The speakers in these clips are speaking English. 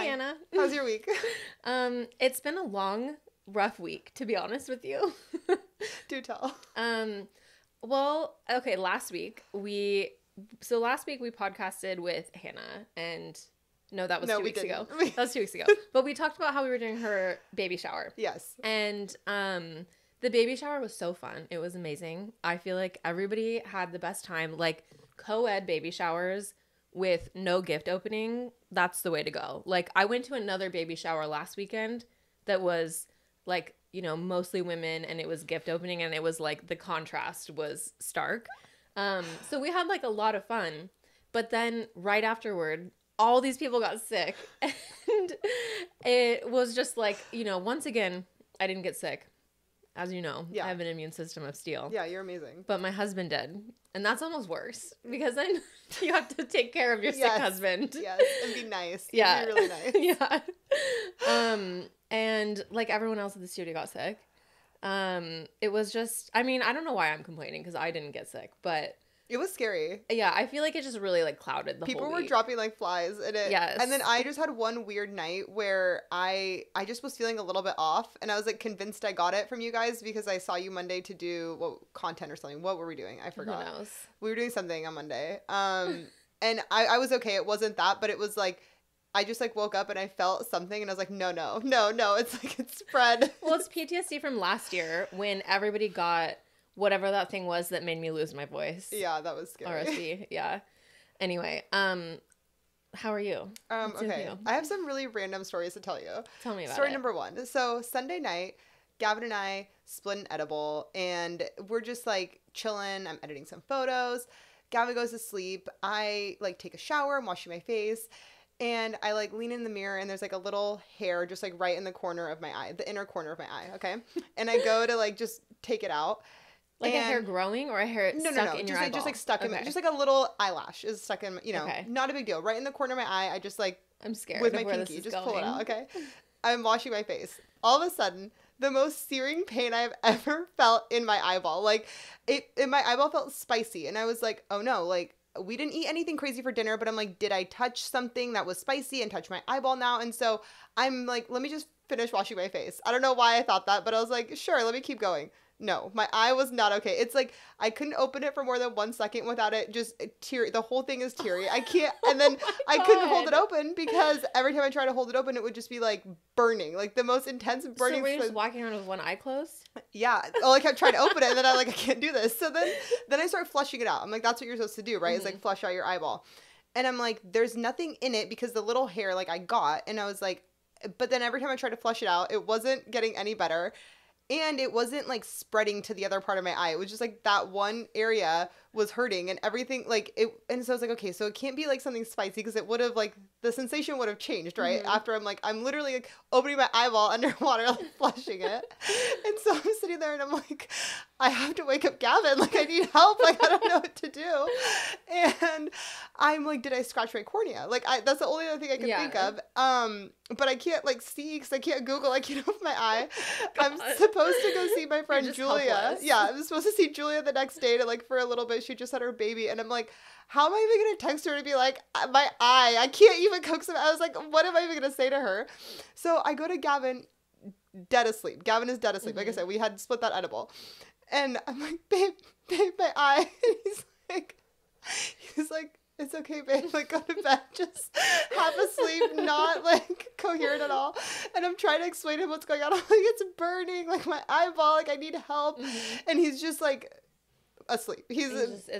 Hi, Anna. How's your week? It's been a long, rough week, to be honest with you. Do tell. Well, okay, last week we podcasted with Hannah and no, that was No, 2 we weeks ago. didn't. That was 2 weeks ago. But we talked about how we were doing her baby shower. Yes. And the baby shower was so fun. It was amazing. I feel like everybody had the best time. Like co-ed baby showers with no gift opening, that's the way to go. Like I went to another baby shower last weekend that was like, you know, mostly women and it was gift opening and it was like the contrast was stark. So we had like a lot of fun. But then right afterward, all these people got sick and it was just like, you know, once again, I didn't get sick. As you know, Yeah. I have an immune system of steel. Yeah, you're amazing. But my husband did. And that's almost worse because then you have to take care of your sick husband. Yes, and be nice. Yeah. Be really nice. Yeah. And like everyone else at the studio got sick. It was just, I mean, I don't know why I'm complaining because I didn't get sick, but It was scary. yeah, I feel like it just really like clouded the People whole were week. dropping like flies in it. Yes. And then I just had one weird night where I just was feeling a little bit off and I was like convinced I got it from you guys because I saw you Monday to do content or something. What were we doing? I forgot. Who knows? We were doing something on Monday. And I was okay. It wasn't that, but it was like I just like woke up and I felt something and I was like, no. It's like it's spread. Well, it's PTSD from last year when everybody got whatever that thing was that made me lose my voice. Yeah, that was scary. RSV, yeah. Anyway, how are you? What's with Okay. you? I have some really random stories to tell you. Tell me about Story it. number 1. So Sunday night, Gavin and I split an edible and we're just like chilling. I'm editing some photos. Gavin goes to sleep. I like take a shower. I'm washing my face. And I like lean in the mirror and there's like a little hair just like right in the corner of my eye, the inner corner of my eye. Okay. And I go to like just take it out. Like a hair growing or a hair stuck in your eyeball? Just like stuck in, Okay. just like a little eyelash is stuck in, you know, Okay. not a big deal. Right in the corner of my eye. I just like, I'm scared with of my where pinky, this is just going. pull it out. Okay. I'm washing my face. All of a sudden, the most searing pain I've ever felt in my eyeball. Like my eyeball felt spicy and I was like, oh no, like we didn't eat anything crazy for dinner, but I'm like, did I touch something that was spicy and touch my eyeball now? And so I'm like, let me just finish washing my face. I don't know why I thought that, but I was like, sure, let me keep going. No, my eye was not okay. It's like I couldn't open it for more than 1 second without it just teary. The whole thing is teary. I can't. And then I couldn't hold it open because every time I tried to hold it open, it would just be like burning, like the most intense burning. So were you just walking around with one eye closed? Yeah. Oh, I kept trying to open it, and then I can't do this. So then I start flushing it out. I'm like, that's what you're supposed to do, right? It's like flush out your eyeball. And I'm like, there's nothing in it because the little hair like I got, and I was like, but then every time I tried to flush it out, it wasn't getting any better. And it wasn't like spreading to the other part of my eye. It was just like that one area was hurting and everything like it. And so I was like, okay, so it can't be like something spicy because it would have like the sensation would have changed, right? Mm-hmm. After I'm literally like opening my eyeball underwater, like flushing it. And so I'm sitting there and I'm like, I have to wake up Gavin. Like I need help. Like I don't know what to do. And I'm like, did I scratch my cornea? Like that's the only other thing I can think of. But I can't like see because I can't Google. I can't open my eye. I'm supposed to go see my friend Julia. Helpless. Yeah, I'm supposed to see Julia the next day to like for a little bit. She just had her baby, and I'm like, how am I even gonna text her to be like my eye? I can't even coax him. I was like, what am I even gonna say to her? So I go to Gavin, dead asleep. Gavin is dead asleep. Like I said, we had split that edible, and I'm like, babe, my eye. And he's like. It's okay, babe. Like, go to bed. Just half asleep, not, like, coherent at all. And I'm trying to explain to him what's going on. I'm like, it's burning. Like, my eyeball. Like, I need help. Mm-hmm. And he's just, like, asleep. He's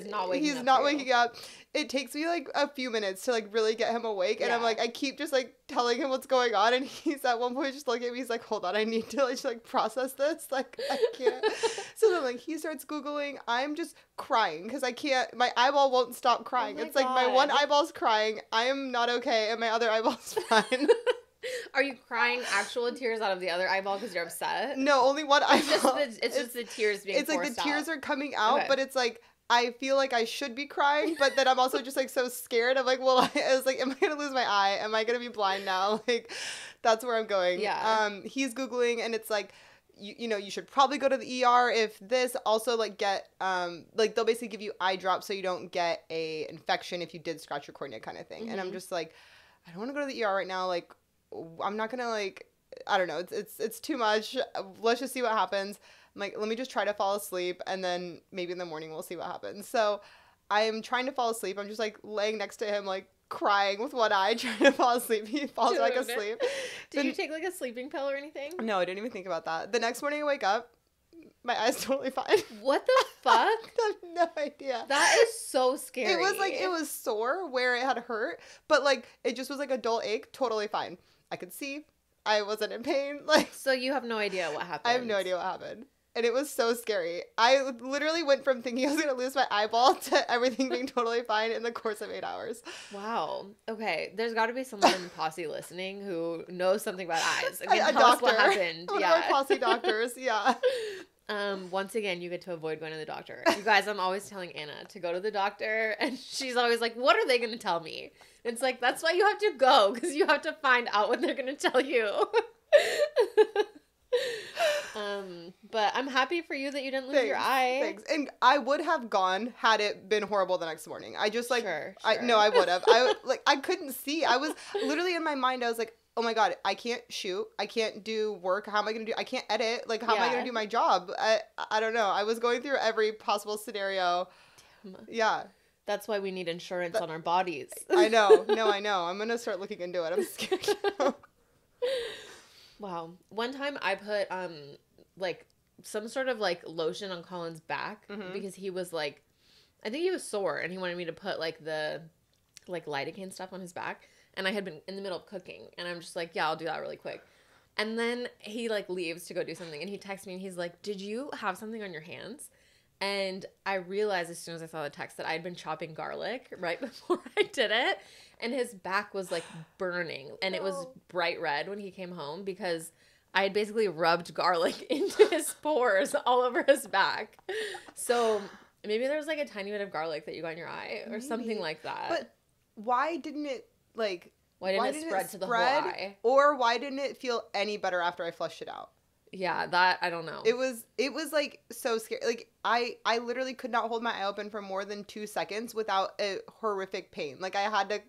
not waking up. It takes me, like, a few minutes to, like, really get him awake. And I'm, like, I keep just, like, telling him what's going on. And he's at one point just looking at me. He's like, hold on. I need to, like, just, like, process this. Like, I can't. So then, like, he starts Googling. I'm just crying because I can't. My eyeball won't stop crying. Oh it's like my one eyeball's crying. I am not okay. And my other eyeball's fine. Are you crying actual tears out of the other eyeball because you're upset? No, only one eyeball. It's just the tears being forced out. It's like the tears are coming out, okay. But it's like I feel like I should be crying, but then I'm also just like so scared. I'm like, well, I was like, am I gonna lose my eye? Am I gonna be blind now? Like, that's where I'm going. Yeah. He's Googling, and it's like, you know, you should probably go to the ER if this. Also, like, get like they'll basically give you eye drops so you don't get a infection if you did scratch your cornea, kind of thing. Mm-hmm. And I'm just like, I don't want to go to the ER right now. Like, I'm not gonna like, I don't know, it's too much. Let's just see what happens. I'm like, let me just try to fall asleep, and then maybe in the morning we'll see what happens. So I'm trying to fall asleep. I'm just like laying next to him, like crying with one eye, trying to fall asleep. He falls back asleep. Did you take like a sleeping pill or anything? No, I didn't even think about that. The next morning I wake up, my eye's totally fine. What the fuck? I have no idea. That is so scary. It was like, it was sore where it had hurt, but like it just was like a dull ache, totally fine. I could see. I wasn't in pain. Like, so you have no idea what happened. I have no idea what happened. And it was so scary. I literally went from thinking I was going to lose my eyeball to everything being totally fine in the course of 8 hours. Wow. Okay. There's got to be someone in Posse listening who knows something about eyes. And A can tell us doctor. what happened. One of our Posse doctors. Yeah. Once again, you get to avoid going to the doctor. You guys, I'm always telling Anna to go to the doctor, and she's always like, what are they going to tell me? It's like, that's why you have to go, because you have to find out what they're going to tell you. But I'm happy for you that you didn't lose your eye. Thanks. And I would have gone had it been horrible the next morning. I just like, Sure. I would have. I couldn't see. I was literally in my mind, I was like, oh my God, I can't shoot. I can't do work. How am I going to do? I can't edit. Like, how am I going to do my job? I don't know. I was going through every possible scenario. Damn. Yeah. That's why we need insurance on our bodies. I know. No, I know. I'm going to start looking into it. I'm scared. Wow. One time I put, like, some sort of, like, lotion on Colin's back because he was, like, I think he was sore and he wanted me to put, like, the, like, lidocaine stuff on his back. And I had been in the middle of cooking. And I'm just like, yeah, I'll do that really quick. And then he, like, leaves to go do something. And he texts me and he's like, did you have something on your hands? And I realized as soon as I saw the text that I had been chopping garlic right before I did it. And his back was, like, burning. And it was bright red when he came home because I had basically rubbed garlic into his pores all over his back. So maybe there's, like, a tiny bit of garlic that you got in your eye or something like that. But why didn't it, like... Why didn't it spread to the whole eye? Or why didn't it feel any better after I flushed it out? Yeah, that, I don't know. It was like so scary. Like I literally could not hold my eye open for more than 2 seconds without a horrific pain. Like I had to,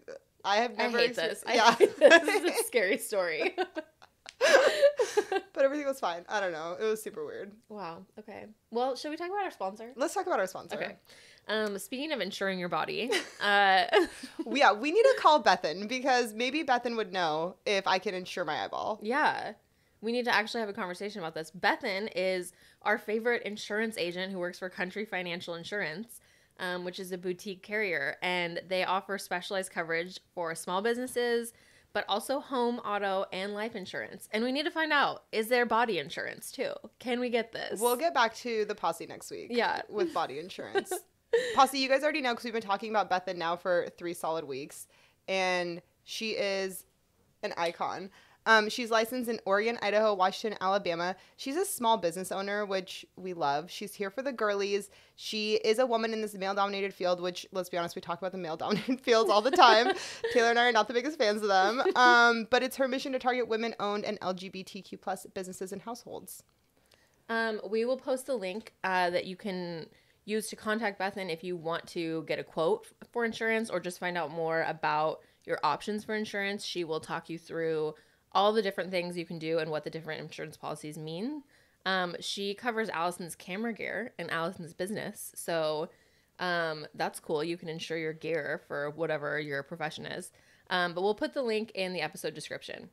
I have never. I hate this. Yeah. I hate this. This is a scary story. But everything was fine. I don't know. It was super weird. Wow. Okay. Well, should we talk about our sponsor? Let's talk about our sponsor. Okay. Speaking of insuring your body, yeah, we need to call Bethan because maybe Bethan would know if I can insure my eyeball. Yeah. We need to actually have a conversation about this. Bethan is our favorite insurance agent who works for Country Financial Insurance, which is a boutique carrier, and they offer specialized coverage for small businesses, but also home, auto, and life insurance. And we need to find out, is there body insurance too? Can we get this? We'll get back to the Posse next week. Yeah. With body insurance. Posse, you guys already know because we've been talking about Bethan now for 3 solid weeks, and she is an icon. She's licensed in Oregon, Idaho, Washington, Alabama. She's a small business owner, which we love. She's here for the girlies. She is a woman in this male-dominated field, which, let's be honest, we talk about the male-dominated fields all the time. Taylor and I are not the biggest fans of them. But it's her mission to target women-owned and LGBTQ plus businesses and households. We will post a link that you can use to contact Bethan if you want to get a quote for insurance or just find out more about your options for insurance. She will talk you through all the different things you can do and what the different insurance policies mean. She covers Allison's camera gear and Allison's business. So that's cool. You can insure your gear for whatever your profession is. But we'll put the link in the episode description.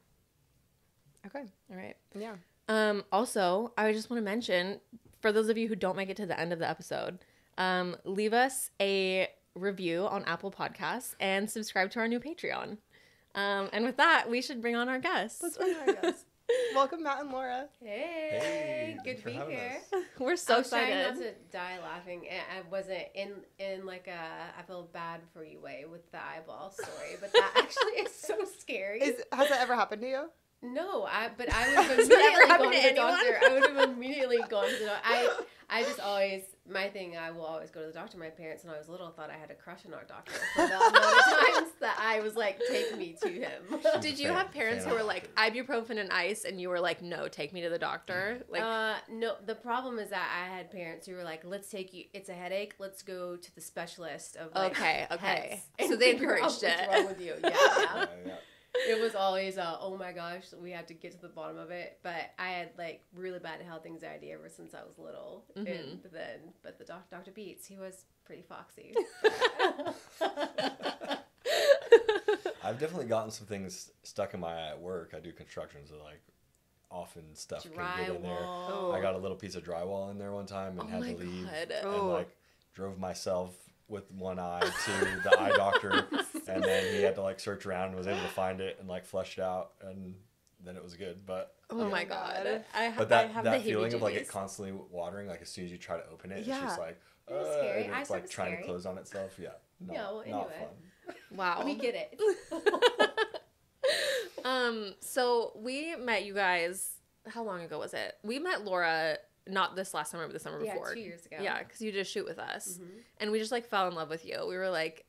Okay. All right. Yeah. Also, I just want to mention, for those of you who don't make it to the end of the episode, leave us a review on Apple Podcasts and subscribe to our new Patreon. And with that, we should bring on our guests. Let's bring on our guests. Welcome, Matt and Laura. Hey, good to be here. We're so I was excited. trying not to die laughing. I wasn't in like a I feel bad for you way with the eyeball story, but that actually is so scary. Has that ever happened to you? No, but I would have Has that ever immediately happened gone to to the anyone? doctor. I would have immediately gone to the doctor. I just always, my thing, I will always go to the doctor. My parents, when I was little, thought I had a crush on our doctor. For the amount of times that I was like, take me to him. Did you have parents who were like, ibuprofen and ice, and you were like, no, take me to the doctor? Like, no, the problem is that I had parents who were like, let's take you, it's a headache, let's go to the specialist of like okay. pets So and they figure out encouraged it. What's wrong with you? Yeah. It was always oh my gosh, we had to get to the bottom of it. But I had like really bad health anxiety ever since I was little. And but the Dr. Beats, he was pretty foxy. I've definitely gotten some things stuck in my eye at work. I do construction, so like often stuff can get in there. Drywall. I got a little piece of drywall in there one time and had to leave Oh. and like drove myself with one eye to the eye doctor, and then he had to like search around and was able to find it and like flush it out, and then it was good. But Oh my god. but I that have that the feeling of like it heebie-jeebies. constantly watering, like as soon as you try to open it, Yeah. it's just like It's scary. and Eye it's stuff like is trying scary. to close on itself. Yeah. No, Yeah, well, not anyway. fun. Wow. We get it. So we met you guys, how long ago was it? We met Laura not this last summer, but the summer Yeah, before. 2 years ago. Yeah, because you did a shoot with us. Mhm. And we just like fell in love with you. We were like,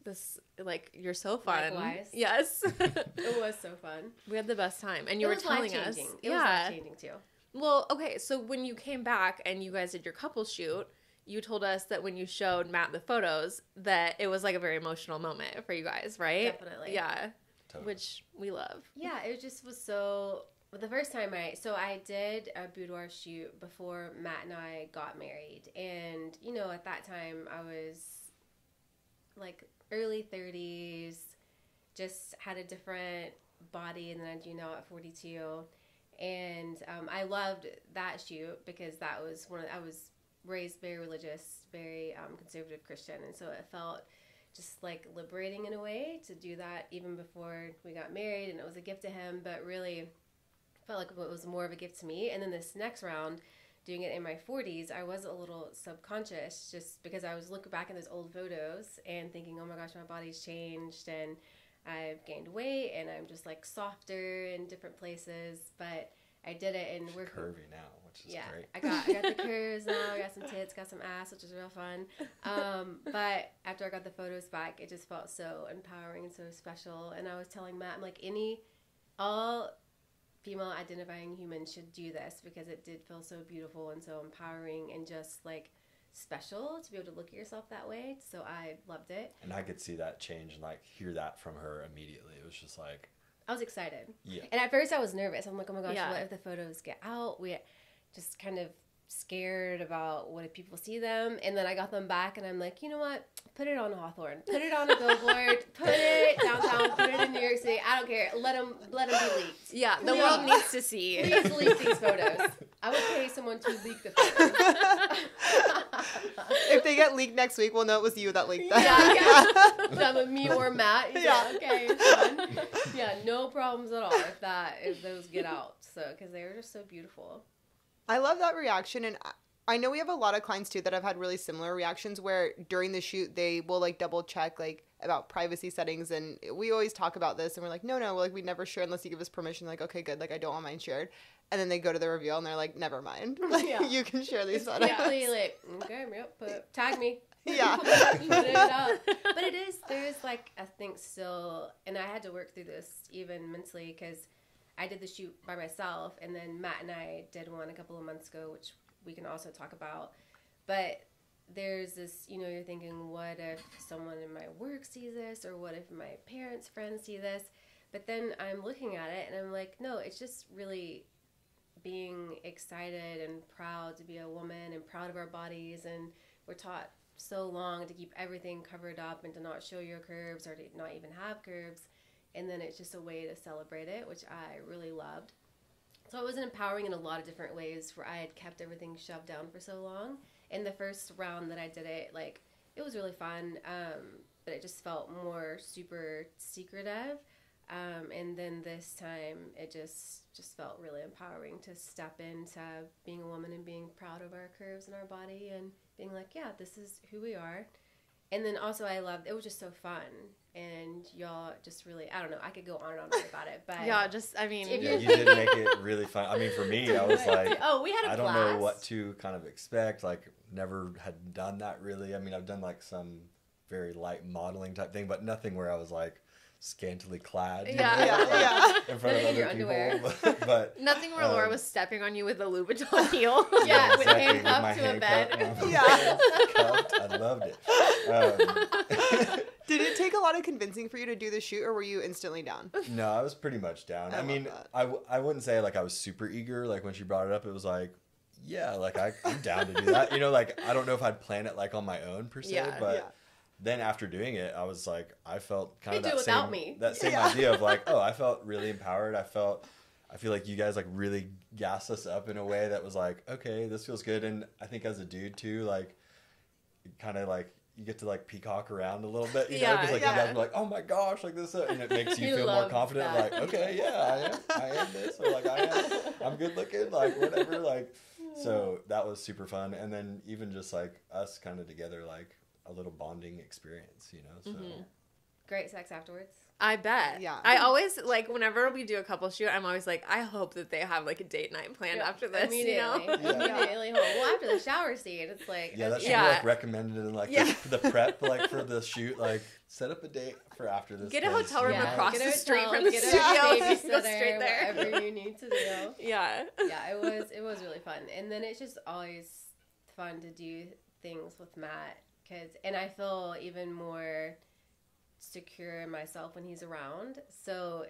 you're so fun. Likewise. Yes. It was so fun. We had the best time. And you It were was telling us. life-changing. It was life-changing too. Well, okay, so when you came back and you guys did your couple shoot, you told us that when you showed Matt the photos, that it was like a very emotional moment for you guys, right? Definitely. Yeah, Totally. which we love. Yeah, it just was so. The first time I did a boudoir shoot before Matt and I got married, and at that time I was like early 30s, just had a different body than I do now at 42, and I loved that shoot because that was I was raised very religious, very conservative Christian, and so it felt just like liberating in a way to do that even before we got married, and it was a gift to him, but really felt like it was more of a gift to me. And then this next round, doing it in my 40s, I was a little subconscious just because I was looking back at those old photos and thinking, oh my gosh, my body's changed and I've gained weight and I'm just like softer in different places. But I did it and we're Curvy now, which is great. I got the curves now. I got some tits, got some ass, which is real fun. But after I got the photos back, it just felt so empowering and so special. And I was telling Matt, I'm like, all female identifying humans should do this because it did feel so beautiful and so empowering and just like special to be able to look at yourself that way. So I loved it. And I could see that change and like hear that from her immediately. It was just like, I was excited. yeah. And at first I was nervous. I'm like, oh my gosh, Yeah. what if the photos get out? We just kind of scared about what if people see them. And then I got them back and I'm like, you know what? Put it on Hawthorne. Put it on a billboard. Put it downtown. Put it in New York City. I don't care. Let them be leaked. Yeah, the Please. world needs to see. Please leak these photos. I would pay someone to leak the photos. If they get leaked next week, we'll know it was you that leaked them. Yeah. Me or Matt. Yeah. Okay, fun. Yeah, no problems at all if those get out. So, because they were just so beautiful. I love that reaction, and I know we have a lot of clients too that have had really similar reactions where during the shoot they will like double check like about privacy settings, and we always talk about this and we're like, no, like we never share unless you give us permission. Like, okay, good, like I don't want mine shared. And then they go to the reveal and they're like, never mind. Like, Yeah. you can share these photos. Quickly, like, okay, yep, tag me. Yeah. Put it out. But there is like, I think still, and I had to work through this even mentally because I did the shoot by myself, and then Matt and I did one a couple of months ago, which we can also talk about. But there's this, you're thinking, what if someone in my work sees this, or what if my parents' friends see this? But then I'm looking at it, and I'm like, no, it's just really being excited and proud to be a woman and proud of our bodies, and we're taught so long to keep everything covered up and to not show your curves or to not even have curves, and then it's just a way to celebrate it, which I really loved. So it was empowering in a lot of different ways where I had kept everything shoved down for so long. In the first round that I did it, like, it was really fun, but it just felt more super secretive. And then this time, it just felt really empowering to step into being a woman and being proud of our curves in our body and being like, yeah, this is who we are. And then also I loved, it was just so fun. And y'all just really, I don't know, I could go on and on about it. But Yeah, just, I mean. If Yeah, you did make it really fun. I mean, for me, I was like, oh, we had a I don't blast. know what to kind of expect. Like, never had done that really. I mean, I've done like some very light modeling type thing, but nothing where I was like, scantily clad. Yeah. In front of In your other underwear. people. But Nothing where Laura was stepping on you with a Louboutin heel. Yeah, with exactly, handcuffed my to a hand bed. cuffed and Yeah. cuffed. I loved it. Did it take a lot of convincing for you to do the shoot, or were you instantly down? No, I was pretty much down. I I mean, love that. I wouldn't say like I was super eager. Like when she brought it up, it was like, yeah, like I'm down to do that. You know, like I don't know if I'd plan it like on my own per se, Yeah, but yeah. then after doing it, I was like, I felt kind of You do that it without same, me. that same Yeah. idea of like, oh, I felt really empowered. I feel like you guys like really gassed us up in a way that was like, okay, this feels good. And I think as a dude too, like kind of like you get to like peacock around a little bit, you know, Yeah, because like yeah. you guys are like, oh my gosh, like this, and it makes you He feel more loves confident. that. Like, okay, yeah, I am this, or like I'm good looking, like whatever, like. So that was super fun, and then even just like us kind of together, like a little bonding experience, you know. So Great sex afterwards. I bet. Yeah. I always, like, whenever we do a couple shoot, I'm always like, I hope that they have, like, a date night planned after this, you know? Immediately. Immediately home. Well, after the shower scene, it's like... yeah, that should Yeah. be like recommended in like Yeah. the prep, like for the shoot, like set up a date for after this. Get a 'cause, hotel room you know, across Get a the street hotel, from the get a studio. babysitter, Go straight there. whatever you need to do. Yeah. Yeah, it was really fun. And then it's just always fun to do things with Matt, and I feel even more secure in myself when he's around. So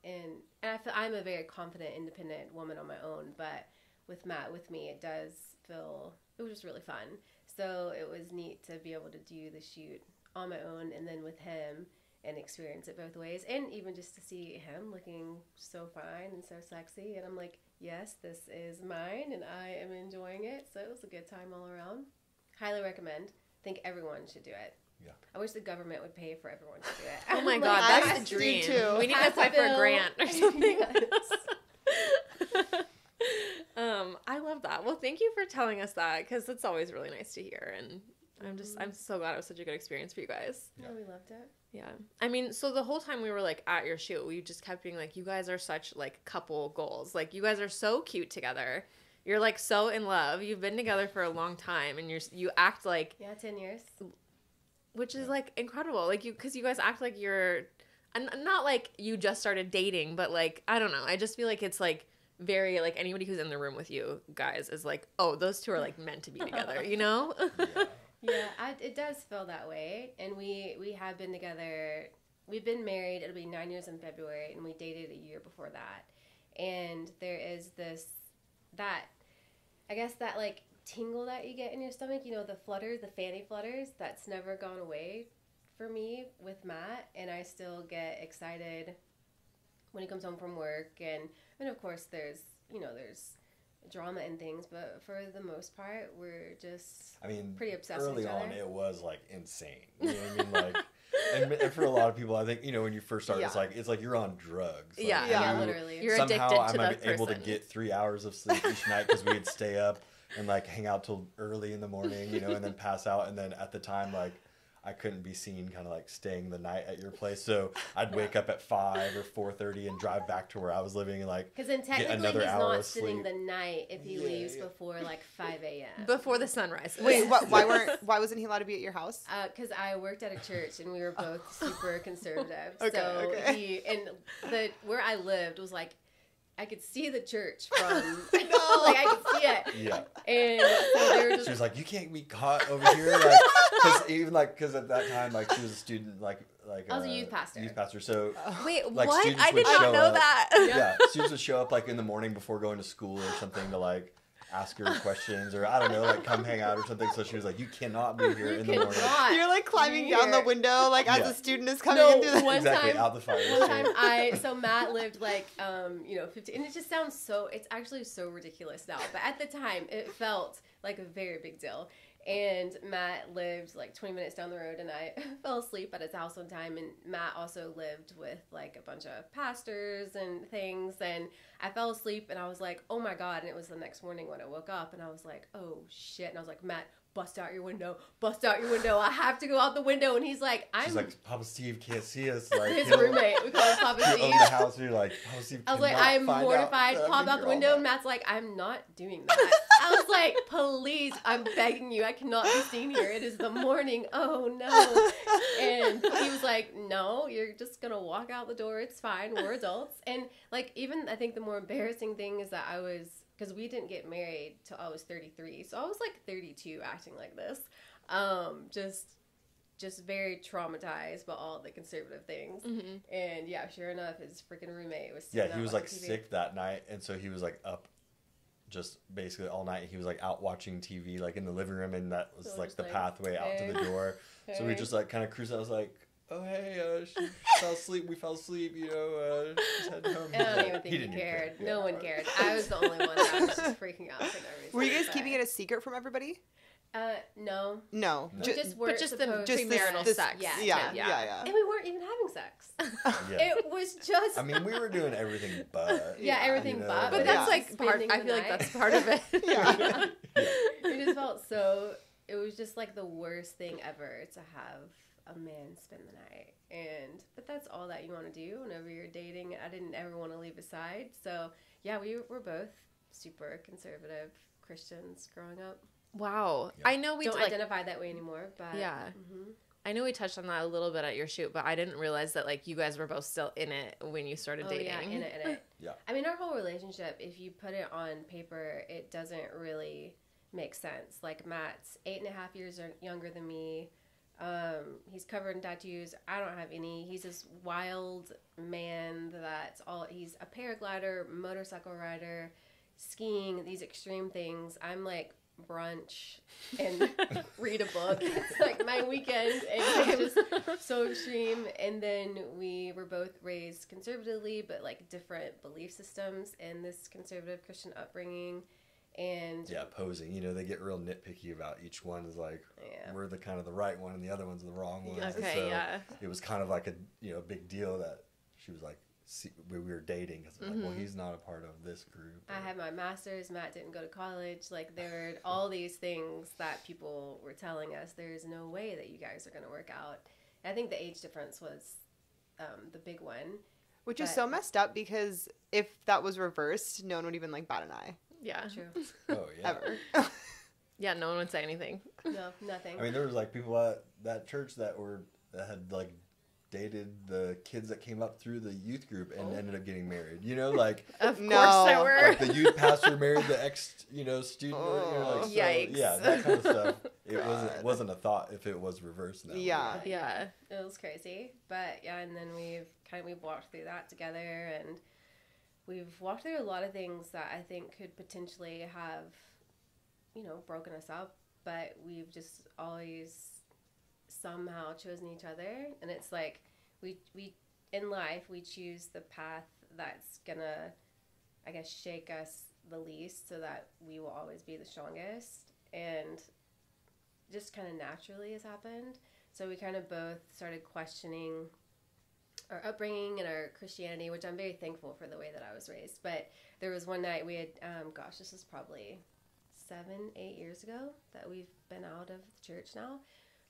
and I feel I'm a very confident, independent woman on my own, but with Matt with me, it was just really fun. So it was neat to be able to do the shoot on my own and then with him and experience it both ways, and even just to see him looking so fine and so sexy, and I'm like, yes, this is mine and I am enjoying it. So it was a good time all around. Highly recommend. Think everyone should do it. Yeah. I wish the government would pay for everyone to do it. Oh my I'm God, like, that's I the do dream. too. We need to Pass a apply for a bill. grant or something. Yes. I love that. Well, thank you for telling us that, because it's always really nice to hear, and I'm so glad it was such a good experience for you guys. Yeah, we loved it. Yeah. I mean, so the whole time we were like at your shoot, we just kept being like, you guys are such like couple goals. Like, you guys are so cute together. You're like so in love. You've been together for a long time, and you act like, Yeah, 10 years. which is like incredible. Like, because you guys act like you're, and not like you just started dating, but like, I don't know. I just feel like it's like very, like, anybody who's in the room with you guys is like, oh, those two are like meant to be together, you know? Yeah. Yeah, it does feel that way. And we have been together. We've been married. It'll be 9 years in February, and we dated a year before that. And there is I guess that like tingle that you get in your stomach, you know, the flutters, the fanny flutters, that's never gone away for me with Matt. And I still get excited when he comes home from work. And of course there's drama and things, but for the most part, we're just I mean, pretty obsessed with early each on, other. it was like insane. You know what I mean? Like, and for a lot of people, I think, you know, when you first start, Yeah. it's like you're on drugs. Like, Yeah. Yeah, you- literally. You're somehow addicted to I'm the able to person. get 3 hours of sleep each night because we'd stay up and like hang out till early in the morning, you know, and then pass out. And then at the time, like, I couldn't be seen kind of like staying the night at your place. So I'd wake up at 5 or 4:30 and drive back to where I was living and like, Because then technically another he's hour not of spending sleep. the night if he Yeah, leaves yeah. before like 5 a.m. Before the sunrise. Wait, why wasn't he allowed to be at your house? Because I worked at a church and we were both super conservative. Okay, so okay. where I lived was like, I could see the church from, like I could see it. yeah. And so they were just She was like, you can't be caught over here. Like, because at that time, like, she was a student, like I was a youth pastor. Youth pastor. So, Wait, like, what? students I would did not show know up. that. yeah, students would show up like in the morning before going to school or something to like ask her questions or I don't know, like come hang out or something. So she was like, you cannot be here in the morning. cannot. You're like climbing down the Weird. window, like as Yeah. a student is coming No, into the. one Exactly, time- out the fire. One time so Matt lived like 50, and it just sounds so, it's actually so ridiculous now, but at the time it felt like a very big deal. And Matt lived like 20 minutes down the road, and I fell asleep at his house one time, and Matt also lived with like a bunch of pastors and things, and I fell asleep and I was like, oh my God. And it was the next morning when I woke up and I was like, oh shit. And I was like, Matt, bust out your window, I have to go out the window. And he's like, She's like, Papa Steve can't see us. Like, his he'll- roommate, we call him Papa You Steve. own the house, and you're like, Papa Steve I was like, cannot I'm find mortified. out that Pop I've out been the here window, all and night." Matt's like, I'm not doing that. I was like, please, I'm begging you, I cannot be seen here. It is the morning. Oh no. And he was like, no, you're just gonna walk out the door. It's fine. We're adults. And like, even I think the more embarrassing thing is that because we didn't get married till I was 33. So I was like 32 acting like this. Just very traumatized by all the conservative things. Mm-hmm. And yeah, sure enough, his freaking roommate was yeah, he was like sick that night, and so he was like up just basically all night. He was like out watching TV like in the living room, and that was like the pathway out to the door. So we just like kind of cruised. I was like, oh hey, she fell asleep. We fell asleep, just heading home. I don't even think he cared. Yeah. No one cared. I was the only one that was just freaking out for no reason. Were you guys keeping it a secret from everybody? No. Just the premarital sex. Yeah. And we weren't even having sex. It was just. I mean, we were doing everything but. Yeah, everything but. But that's like part. I feel like that's part of it. Yeah. We just felt so. It was just like the worst thing ever to have a man spend the night, but that's all that you want to do whenever you're dating. I didn't ever want to leave his side, so yeah, we were both super conservative Christians growing up. Wow. Yeah. I know we don't identify that way anymore, but yeah. Mm-hmm. I know we touched on that a little bit at your shoot, but I didn't realize that like you guys were both still in it when you started dating. Yeah, in it. Yeah. I mean, our whole relationship, if you put it on paper, it doesn't really make sense. Like Matt's 8.5 years younger than me. He's covered in tattoos. I don't have any. He's this wild man he's a paraglider, motorcycle rider, skiing, these extreme things. I'm like brunch and read a book. It's like my weekend, and it's just so extreme. And then we were both raised conservatively, but like different belief systems in this conservative Christian upbringing. And yeah, posing. They get real nitpicky about each one. Is like we're the kind of the right one, and the other one's the wrong one. Okay, so yeah. It was kind of like a big deal that she was like, we were dating because like, well, he's not a part of this group. I had my master's. Matt didn't go to college. Like there were all these things that people were telling us. There's no way that you guys are going to work out. And I think the age difference was the big one. Which is so messed up because if that was reversed, no one would even like bat an eye. Yeah. True. Oh yeah. Ever. Yeah, no one would say anything. No, nothing. I mean, there was like people at that church that had like dated the kids that came up through the youth group and ended up getting married. Like of course there were. Like the youth pastor married the ex, student. Oh, so, yikes. Yeah, that kind of stuff. It wasn't a thought if it was reversed now. Yeah. It was crazy, but yeah, and then we've walked through that together, and we've walked through a lot of things that I think could potentially have, broken us up, but we've just always somehow chosen each other. And it's like we in life we choose the path that's gonna, I guess, shake us the least so that we will always be the strongest. And just kind of naturally has happened. So we kind of both started questioning our upbringing and our Christianity, which I'm very thankful for the way that I was raised. But there was one night we had, this was probably 7-8 years ago that we've been out of the church now.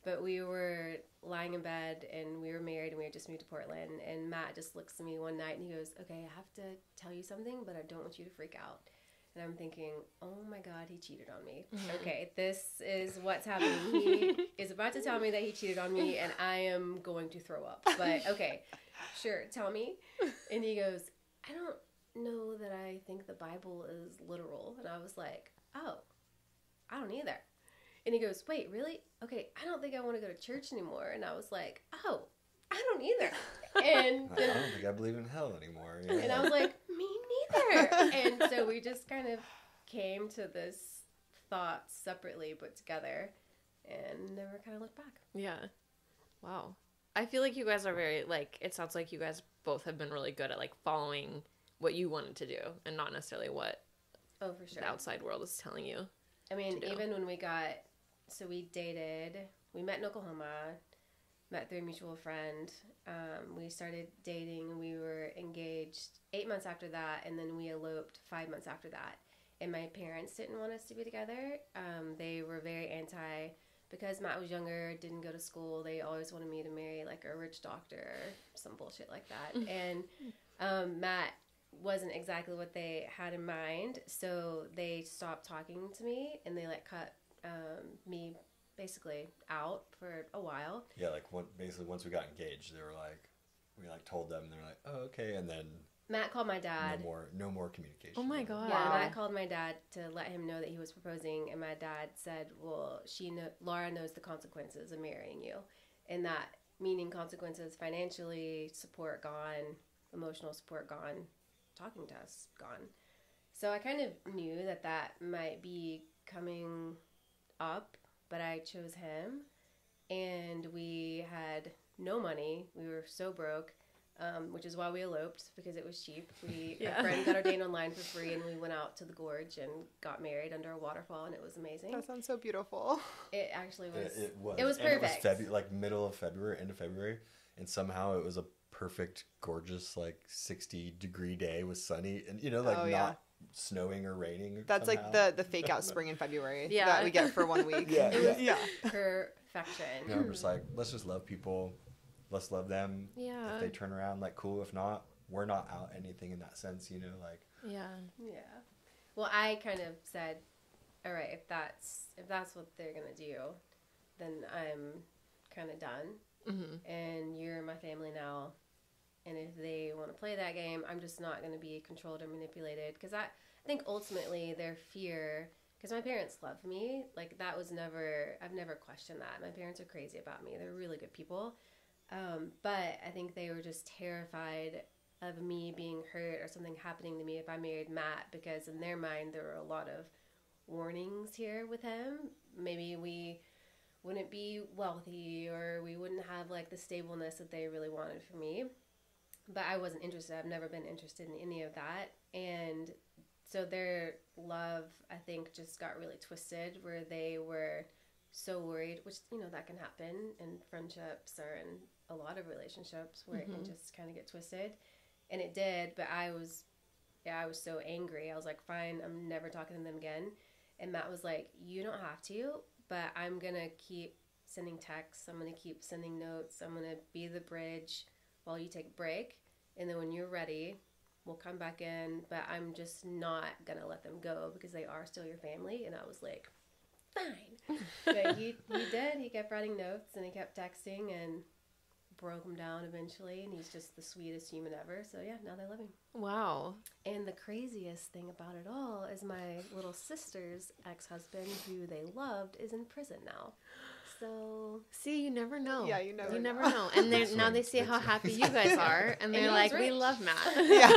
But we were lying in bed and we were married and we had just moved to Portland. And Matt just looks at me one night and he goes, okay, I have to tell you something, but I don't want you to freak out. And I'm thinking, oh my God, he cheated on me. Okay, this is what's happening. He is about to tell me that he cheated on me and I am going to throw up. But okay, sure, tell me. And he goes, I don't know that I think the Bible is literal. And I was like, oh, I don't either. And he goes, wait, really? Okay, I don't think I want to go to church anymore. And I was like, oh, I don't either. And then, I don't think I believe in hell anymore. Yeah. And I was like, me neither. And so we just kind of came to this thought separately but together and never kind of looked back. Yeah. Wow. I feel like you guys are very, it sounds like you guys both have been really good at, following what you wanted to do and not necessarily what for sure. the outside world is telling you. I mean, even when we dated, we met in Oklahoma, met through a mutual friend. We started dating. We were engaged 8 months after that, and then we eloped 5 months after that. And my parents didn't want us to be together. They were very anti, because Matt was younger, didn't go to school. They always wanted me to marry a rich doctor, some bullshit like that. And Matt wasn't exactly what they had in mind. So they stopped talking to me, and they like cut me basically out for a while. Yeah, like basically once we got engaged, they were like, we like told them, and they're like, oh, okay, and then Matt called my dad. No more communication. Oh my God. Yeah, Wow. Matt called my dad to let him know that he was proposing, and my dad said, well, Laura knows the consequences of marrying you, and that meaning consequences financially, support gone, emotional support gone, talking to us gone. So I kind of knew that might be coming up, but I chose him, and we had no money. We were so broke, which is why we eloped, because it was cheap. A friend got ordained online for free, and we went out to the gorge and got married under a waterfall, and it was amazing. That sounds so beautiful. It actually was. It was. It was And perfect. it was like middle of February, end of February, and somehow it was a perfect, gorgeous, like 60-degree day with sunny, and not snowing or raining. That's somehow. like the fake out spring in February Yeah. that we get for 1 week. Yeah. It was Yeah. perfection. You know, I'm just like, let's just love people. Let's love them. Yeah. If they turn around, like, cool. If not, we're not out anything in that sense, like. Yeah. Yeah. Well, I kind of said, all right, if that's what they're gonna do, then I'm kind of done. Mm-hmm. And you're my family now. And if they want to play that game, I'm just not going to be controlled or manipulated. Because I think ultimately their fear, because my parents love me, like that was never, I've never questioned that. My parents are crazy about me. They're really good people. But I think they were just terrified of me being hurt or something happening to me if I married Matt, because in their mind there were a lot of warnings here with him. Maybe we wouldn't be wealthy, or we wouldn't have like the stableness that they really wanted for me. But I wasn't interested. I've never been interested in any of that. And so their love, I think, just got really twisted, where they were so worried, which, that can happen in friendships or in a lot of relationships, where it can just kind of get twisted. And it did, but I was so angry. I was like, fine, I'm never talking to them again. And Matt was like, you don't have to, but I'm going to keep sending texts. I'm going to keep sending notes. I'm going to be the bridge while you take a break, and then when you're ready, we'll come back in, but I'm just not gonna let them go, because they are still your family. And I was like, fine. But he did. He kept writing notes, and he kept texting, and broke him down eventually, and he's just the sweetest human ever. So yeah, now they love him. Wow. And the craziest thing about it all is my little sister's ex-husband, who they loved, is in prison now. So See, you never know. Yeah, you never know. And That's now right. they see how happy you guys are, and they're he's like, we rich. love Matt. Yeah.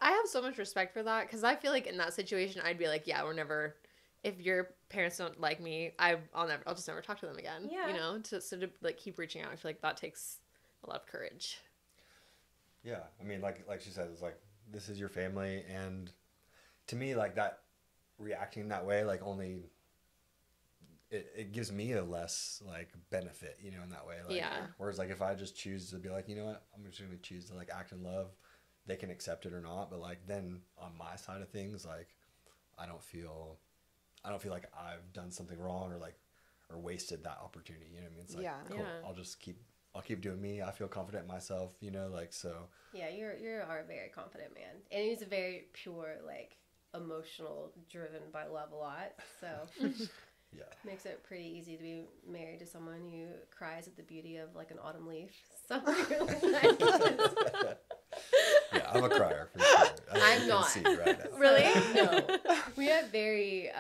I have so much respect for that, because I feel like in that situation, I'd be like, yeah, we're never, if your parents don't like me, I'll just never talk to them again. Yeah. To like keep reaching out. I feel like that takes a lot of courage. Yeah, I mean, like she said, it's like, this is your family, and to me, like, that reacting that way, like, only it gives me a less like benefit, in that way. Like, Yeah. Whereas like if I just choose to be like, you know what, I'm just gonna choose to like act in love, they can accept it or not. But like then on my side of things, like I don't feel like I've done something wrong or wasted that opportunity. You know what I mean? It's like, Yeah. cool. Yeah. I'll keep doing me. I feel confident in myself. So. yeah, you are a very confident man, and he's a very pure, like, emotional, driven by love a lot. So Yeah. makes it pretty easy to be married to someone who cries at the beauty of like an autumn leaf. So I really like it. Yeah, I'm a crier for sure. I'm You can not. see right now. Really? No. We have very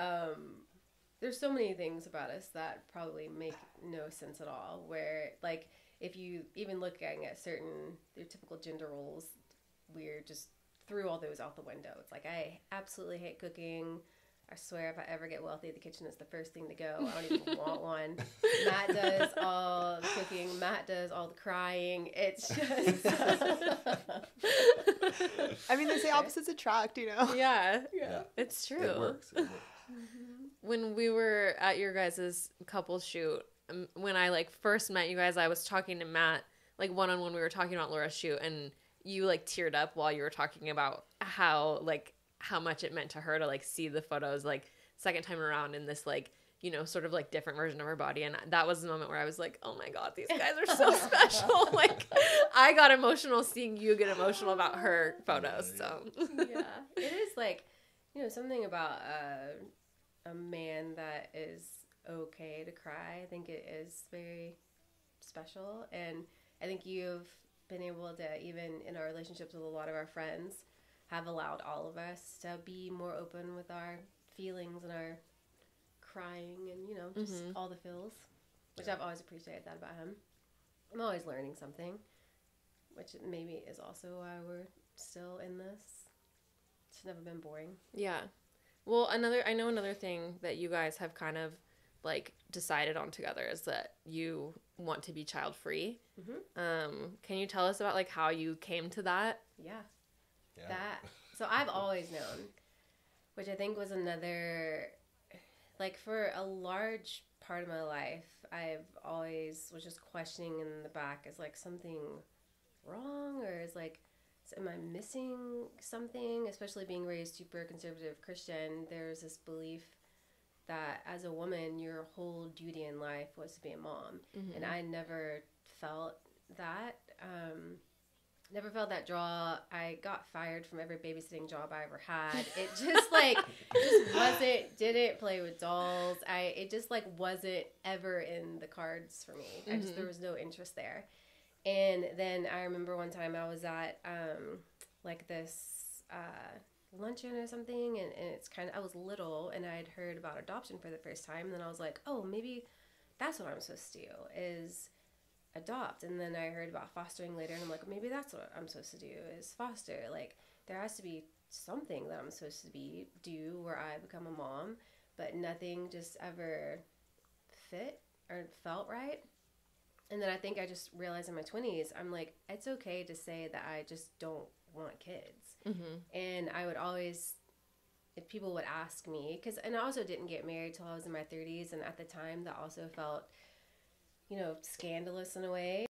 there's so many things about us that probably make no sense at all, where like if you even looking at your typical gender roles, we're just threw all those out the window. It's like, I absolutely hate cooking. I swear if I ever get wealthy, the kitchen is the first thing to go. I don't even want one. Matt does all the cooking. Matt does all the crying. It's just... I mean, they say opposites attract, Yeah. Yeah. It's true. It works. When we were at your guys' couple shoot, when I like first met you guys, I was talking to Matt, like one-on-one, we were talking about Laura's shoot, and you like teared up while you were talking about how much it meant to her to like see the photos like second time around in this like you know, sort of like different version of her body. And that was the moment where I was like, oh my God, these guys are so special. Like, I got emotional seeing you get emotional about her photos. So, yeah, it is like, you know, something about a man that is okay to cry. I think it is very special. And I think you've been able to, even in our relationships with a lot of our friends, have allowed all of us to be more open with our feelings and our crying and, you know, just all the feels, which I've always appreciated that about him. I'm always learning something, which maybe is also why we're still in this. It's never been boring. yeah. Well, I know another thing that you guys have kind of like decided on together is that you want to be child free. Can you tell us about like how you came to that? Yeah. So I've always known, which I think was another, like, for a large part of my life, I've always was just questioning in the back, is like something wrong, or is like, am I missing something? Especially being raised super conservative Christian, there's this belief that as a woman, your whole duty in life was to be a mom. And I never felt that. Never felt that draw. I got fired from every babysitting job I ever had. It just like, didn't play with dolls. It just like wasn't ever in the cards for me. There was no interest there. And then I remember one time I was at like this luncheon or something, and it's kind of, I was little and I had heard about adoption for the first time. And then I was like, oh, maybe that's what I'm supposed to do, is adopt. And then I heard about fostering later, and I'm like, maybe that's what I'm supposed to do, is foster. Like, there has to be something that I'm supposed to do where I become a mom, but nothing just ever fit or felt right. And then I think I just realized in my 20s, I'm like, it's okay to say that I just don't want kids. And I would always, if people would ask me, and I also didn't get married till I was in my 30s, and at the time that also felt, you know, scandalous in a way.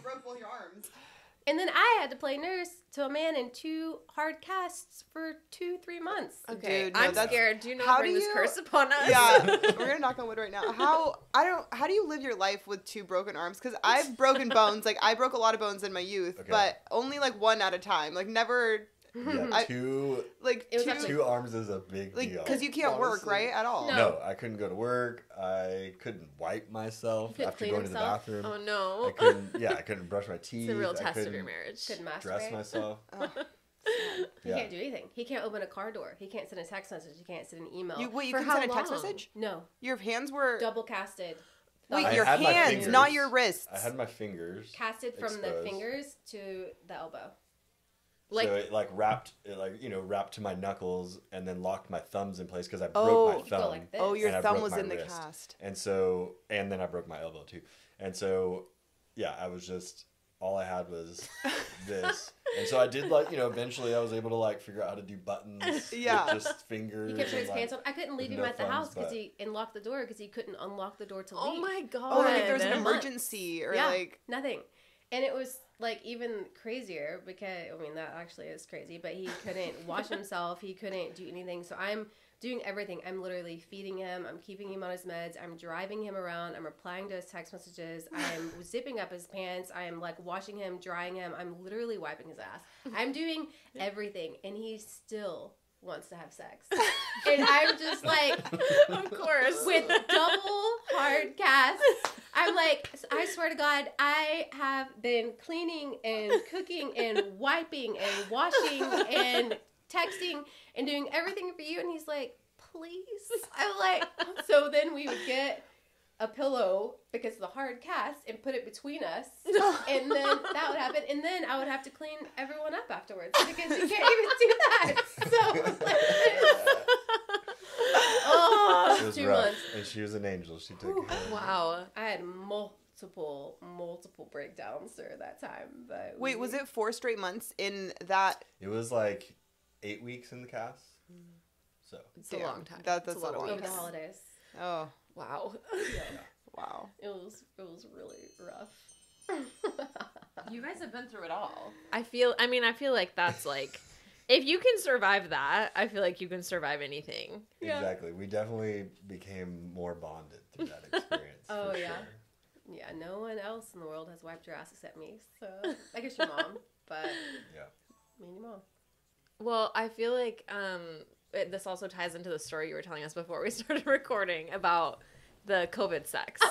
broke both your arms. And then I had to play nurse to a man in 2 hard casts for 2-3 months. Okay, Dude, no, I'm that's- scared. Do you not how bring do this you- curse upon us? Yeah, we're gonna knock on wood right now. How do you live your life with 2 broken arms? Because I've broken bones. Like I broke a lot of bones in my youth, Okay. but only like 1 at a time. Like never Yeah, two like It was 2 actually- two arms is a big like deal. because you can't work honestly. right at all. No. No, I couldn't go to work. I couldn't wipe myself He couldn't after clean going to the himself? bathroom. Oh no. I couldn't. Yeah, I couldn't brush my teeth. It's a real I test of couldn't your marriage. Couldn't dress masturbate. myself. Oh. He Yeah. can't do anything. He can't open a car door. He can't send a text message. He can't send an email. You For couldn't how send a text long? message? No. Your hands were Double casted. wait, I your had my hands, fingers. not your wrists. I had my fingers Casted from the exposed. fingers to the elbow. Like- so it wrapped to my knuckles and then locked my thumbs in place because I Oh. broke my thumb. Go like this. Oh, your and I thumb broke was my in the wrist. cast. And then I broke my elbow too. And so, yeah, I was just, all I had was this. And so I did eventually I was able to figure out how to do buttons Yeah. with just fingers. He kept his and, pants on. I couldn't leave with him no at the thumbs, house but- and lock the door because he couldn't unlock the door to Oh leave. my god. Oh, like if there was an Months. emergency or Yeah. like Nothing. And it was even crazier because that actually is crazy, but he couldn't wash himself, he couldn't do anything. So I'm doing everything. I'm literally feeding him, I'm keeping him on his meds, I'm driving him around, I'm replying to his text messages, I'm zipping up his pants, I am washing him, drying him, I'm literally wiping his ass. I'm doing everything and he still wants to have sex. And I'm just Of course. with double hard casts. I'm I swear to God, I have been cleaning and cooking and wiping and washing and texting and doing everything for you. And he's like, please. I'm so then we would get a pillow because of the hard cast and put it between us. And then that would happen. And then I would have to clean everyone up afterwards because you can't even do that. So, oh, It was 2 rough. months. And she was an angel. She took care of me. Wow. I had multiple breakdowns during that time. But wait, was it 4 straight months in that? It was 8 weeks in the cast. So It's a long time. That's It's a lot of a lot. over the weeks. holidays? Oh, Wow. wow. It was really rough. You guys have been through it all. I feel like that's if you can survive that, I feel like you can survive anything. Yeah. exactly, we definitely became more bonded through that experience. Oh, for yeah. sure. Yeah, no one else in the world has wiped your ass except me. So I guess your mom, but Yeah. me and your mom. Well, I feel like this also ties into the story you were telling us before we started recording about the COVID sex.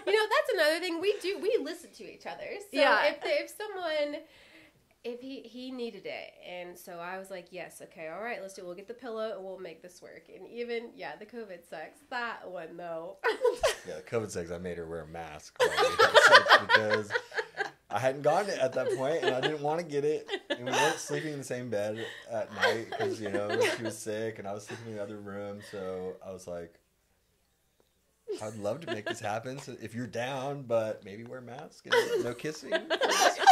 That's another thing we do. We listen to each other. So Yeah. if someone, if he needed it, and so I was like, yes, okay, all right, let's do it. We'll get the pillow and we'll make this work. And even the COVID sex, that one though. Yeah, COVID sex, I made her wear a mask while we had sex because I hadn't gotten it at that point and I didn't want to get it. And we weren't sleeping in the same bed at night because, she was sick and I was sleeping in the other room. So I was like, I'd love to make this happen so if you're down, but maybe wear a mask and no kissing.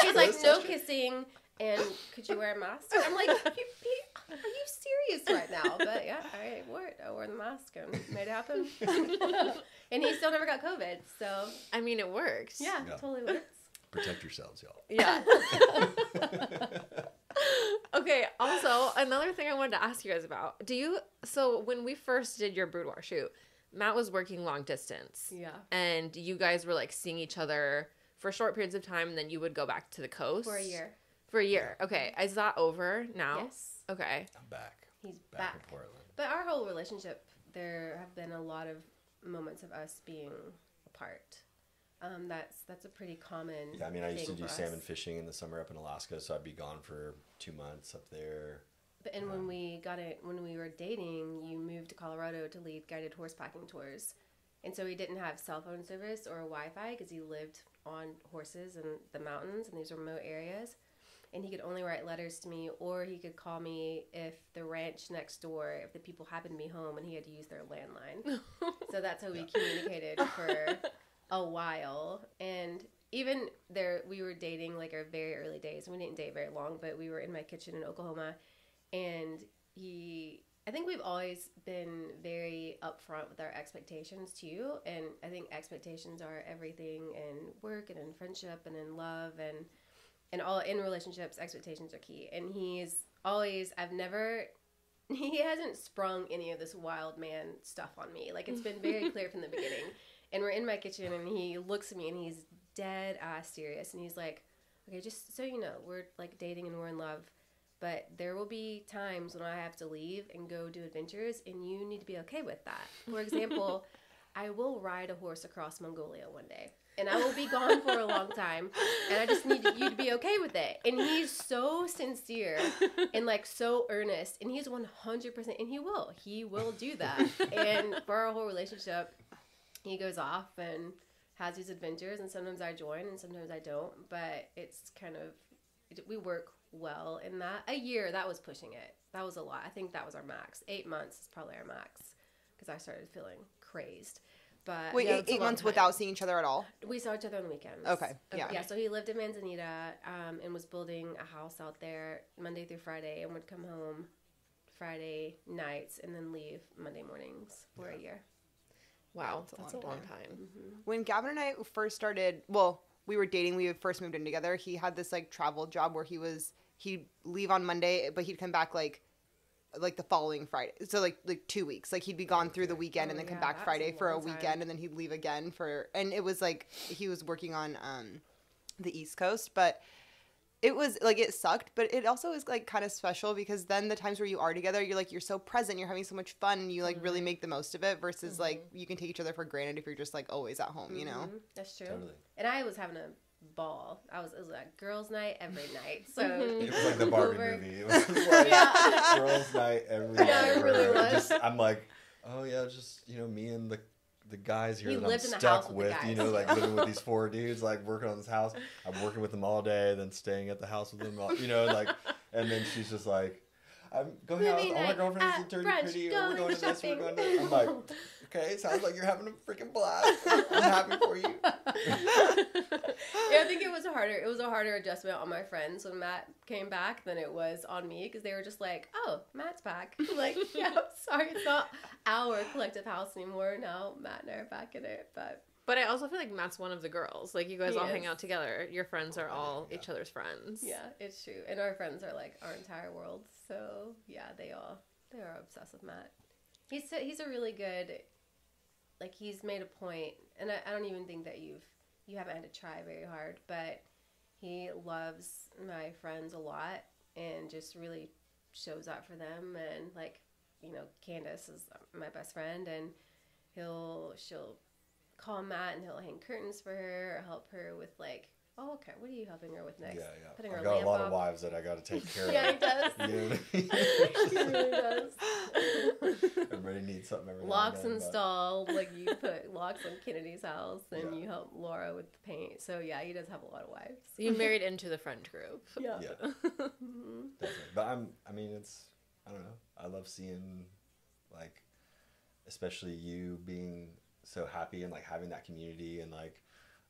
He's like, no kissing, and could you wear a mask? I'm like, are you serious right now? But yeah, I wore the mask and made it happen. And he still never got COVID, so I mean, it worked. yeah, Yeah. totally works. Protect yourselves, y'all. Yeah. Okay, also, another thing I wanted to ask you guys about. So when we first did your boudoir shoot, Matt was working long distance. Yeah. And you guys were seeing each other for short periods of time, and then you would go back to the coast. For a year. For a year. Okay. Is that over now? Yes. Okay. I'm back. He's Back back. in Portland. But our whole relationship, there have been a lot of moments of us being apart. That's a pretty common. Yeah, I used to thing do for us. salmon fishing in the summer up in Alaska, so I'd be gone for 2 months up there. But and when we were dating, you moved to Colorado to lead guided horse packing tours, and so he didn't have cell phone service or Wi-Fi because he lived on horses in the mountains in these remote areas, and he could only write letters to me, or he could call me if the ranch next door, if the people happened to be home, and he had to use their landline. So that's how we communicated for a while. And even there, we were dating our very early days. We didn't date very long, but we were in my kitchen in Oklahoma, and he I think we've always been very upfront with our expectations too, and I think expectations are everything in work and in friendship and in love and all in relationships. Expectations are key, and he's always. He hasn't sprung any of this wild man stuff on me. Like, it's been very clear from the beginning. And we're in my kitchen, and he looks at me, and he's dead ass serious, and he's like, "Okay, just so you know, we're like dating and we're in love." But there will be times when I have to leave and go do adventures, and you need to be okay with that. For example, I will ride a horse across Mongolia one day, and I will be gone for a long time, and I just need you to be okay with it. And he's so sincere and, like, so earnest, and he's 100%, and he will do that. And for our whole relationship, he goes off and has these adventures, and sometimes I join, and sometimes I don't, but it's kind of, we work well in that. A year, that was pushing it. That was a lot. I think that was our max. 8 months is probably our max because I started feeling crazed. But Wait, yeah, 8 months without seeing each other at all? we saw each other on the weekends. Okay, yeah. Yeah, so he lived in Manzanita and was building a house out there Monday through Friday and would come home Friday nights and then leave Monday mornings for a year. Wow, That's a that's long a long time. time. When Gavin and I first started, well, we were dating, we first moved in together, he had this, like, travel job where he'd leave on Monday, but he'd come back, like the following Friday. So, like 2 weeks. Like, he'd be gone through the weekend and then come back that's Friday a for a long time. weekend, and then he'd leave again and it was, like, he was working on the East Coast, but it was, like, it sucked, but it also is, like, kind of special because then the times where you are together, you're so present, you're having so much fun, and you, like, really make the most of it versus, like, you can take each other for granted if you're just, like, always at home, you know? That's true. Totally. And I was having a ball. It was like girls' night every night. So It was like the Barbie over- movie. It was like Yeah. girls' night every Yeah, night. it really where was. I'm like, oh yeah, just me and the guys here He that I'm lived in the stuck house with the with. guys. Like living with these 4 dudes, like working on this house. I'm working with them all day, then staying at the house with them. Like, and then she's just like, I'm going out with Movie all my night girlfriends at and Dirty brunch, Pretty, or we're going to this, we're shopping. going to that. I'm like, okay, sounds like you're having a freaking blast. I'm happy for you. Yeah, I think it was a harder adjustment on my friends when Matt came back than it was on me because they were just like, oh, Matt's back. Like, yeah, I'm sorry, it's not our collective house anymore. Now Matt and I are back in it, But I also feel like Matt's one of the girls. Like, you guys He all is. hang out together. Your friends are all each other's friends. yeah, it's true. And our friends are like our entire world. So yeah, they are obsessed with Matt. He's a really good, like, he's made a point, and I don't even think that you haven't had to try very hard, but he loves my friends a lot and just really shows up for them. And, like, Candace is my best friend, and she'll call Matt and he'll hang curtains for her or help her with, like, oh, okay, what are you helping her with next? Yeah. Putting I've her got a lamp lot up. of wives that I got to take care of. Yeah, he does. You know what I mean? He really does. Everybody needs something every Locks now and then, but- installed, like, you put locks on Kennedy's house, and Yeah. you help Laura with the paint. So yeah, he does have a lot of wives. You married into the friend group. Yeah. Yeah. Mhm. Definitely. But I don't know. I love seeing, like, especially you being so happy and, like, having that community and, like,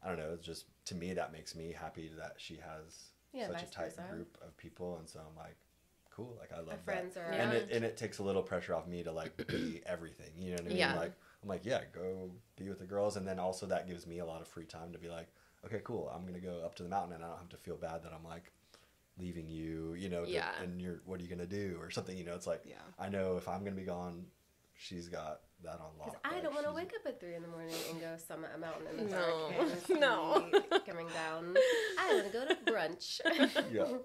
I don't know, it's just, to me, that makes me happy that she has Yeah, such vice a tight versa. group of people. And so I'm like, cool. Like, I love Our that. friends are. Yeah. And it takes a little pressure off me to, like, be everything. You know what I mean? Yeah. Like, I'm like, yeah, go be with the girls. And then also that gives me a lot of free time to be like, okay, cool. I'm going to go up to the mountain and I don't have to feel bad that I'm, like, leaving you, Yeah. and what are you going to do or something, it's like, Yeah. I know if I'm going to be gone, she's got that on lock. Because I Like, don't want to she's- wake up at 3 in the morning and go summit a mountain in the No. dark and see No. coming down. I want to go to brunch. Yeah.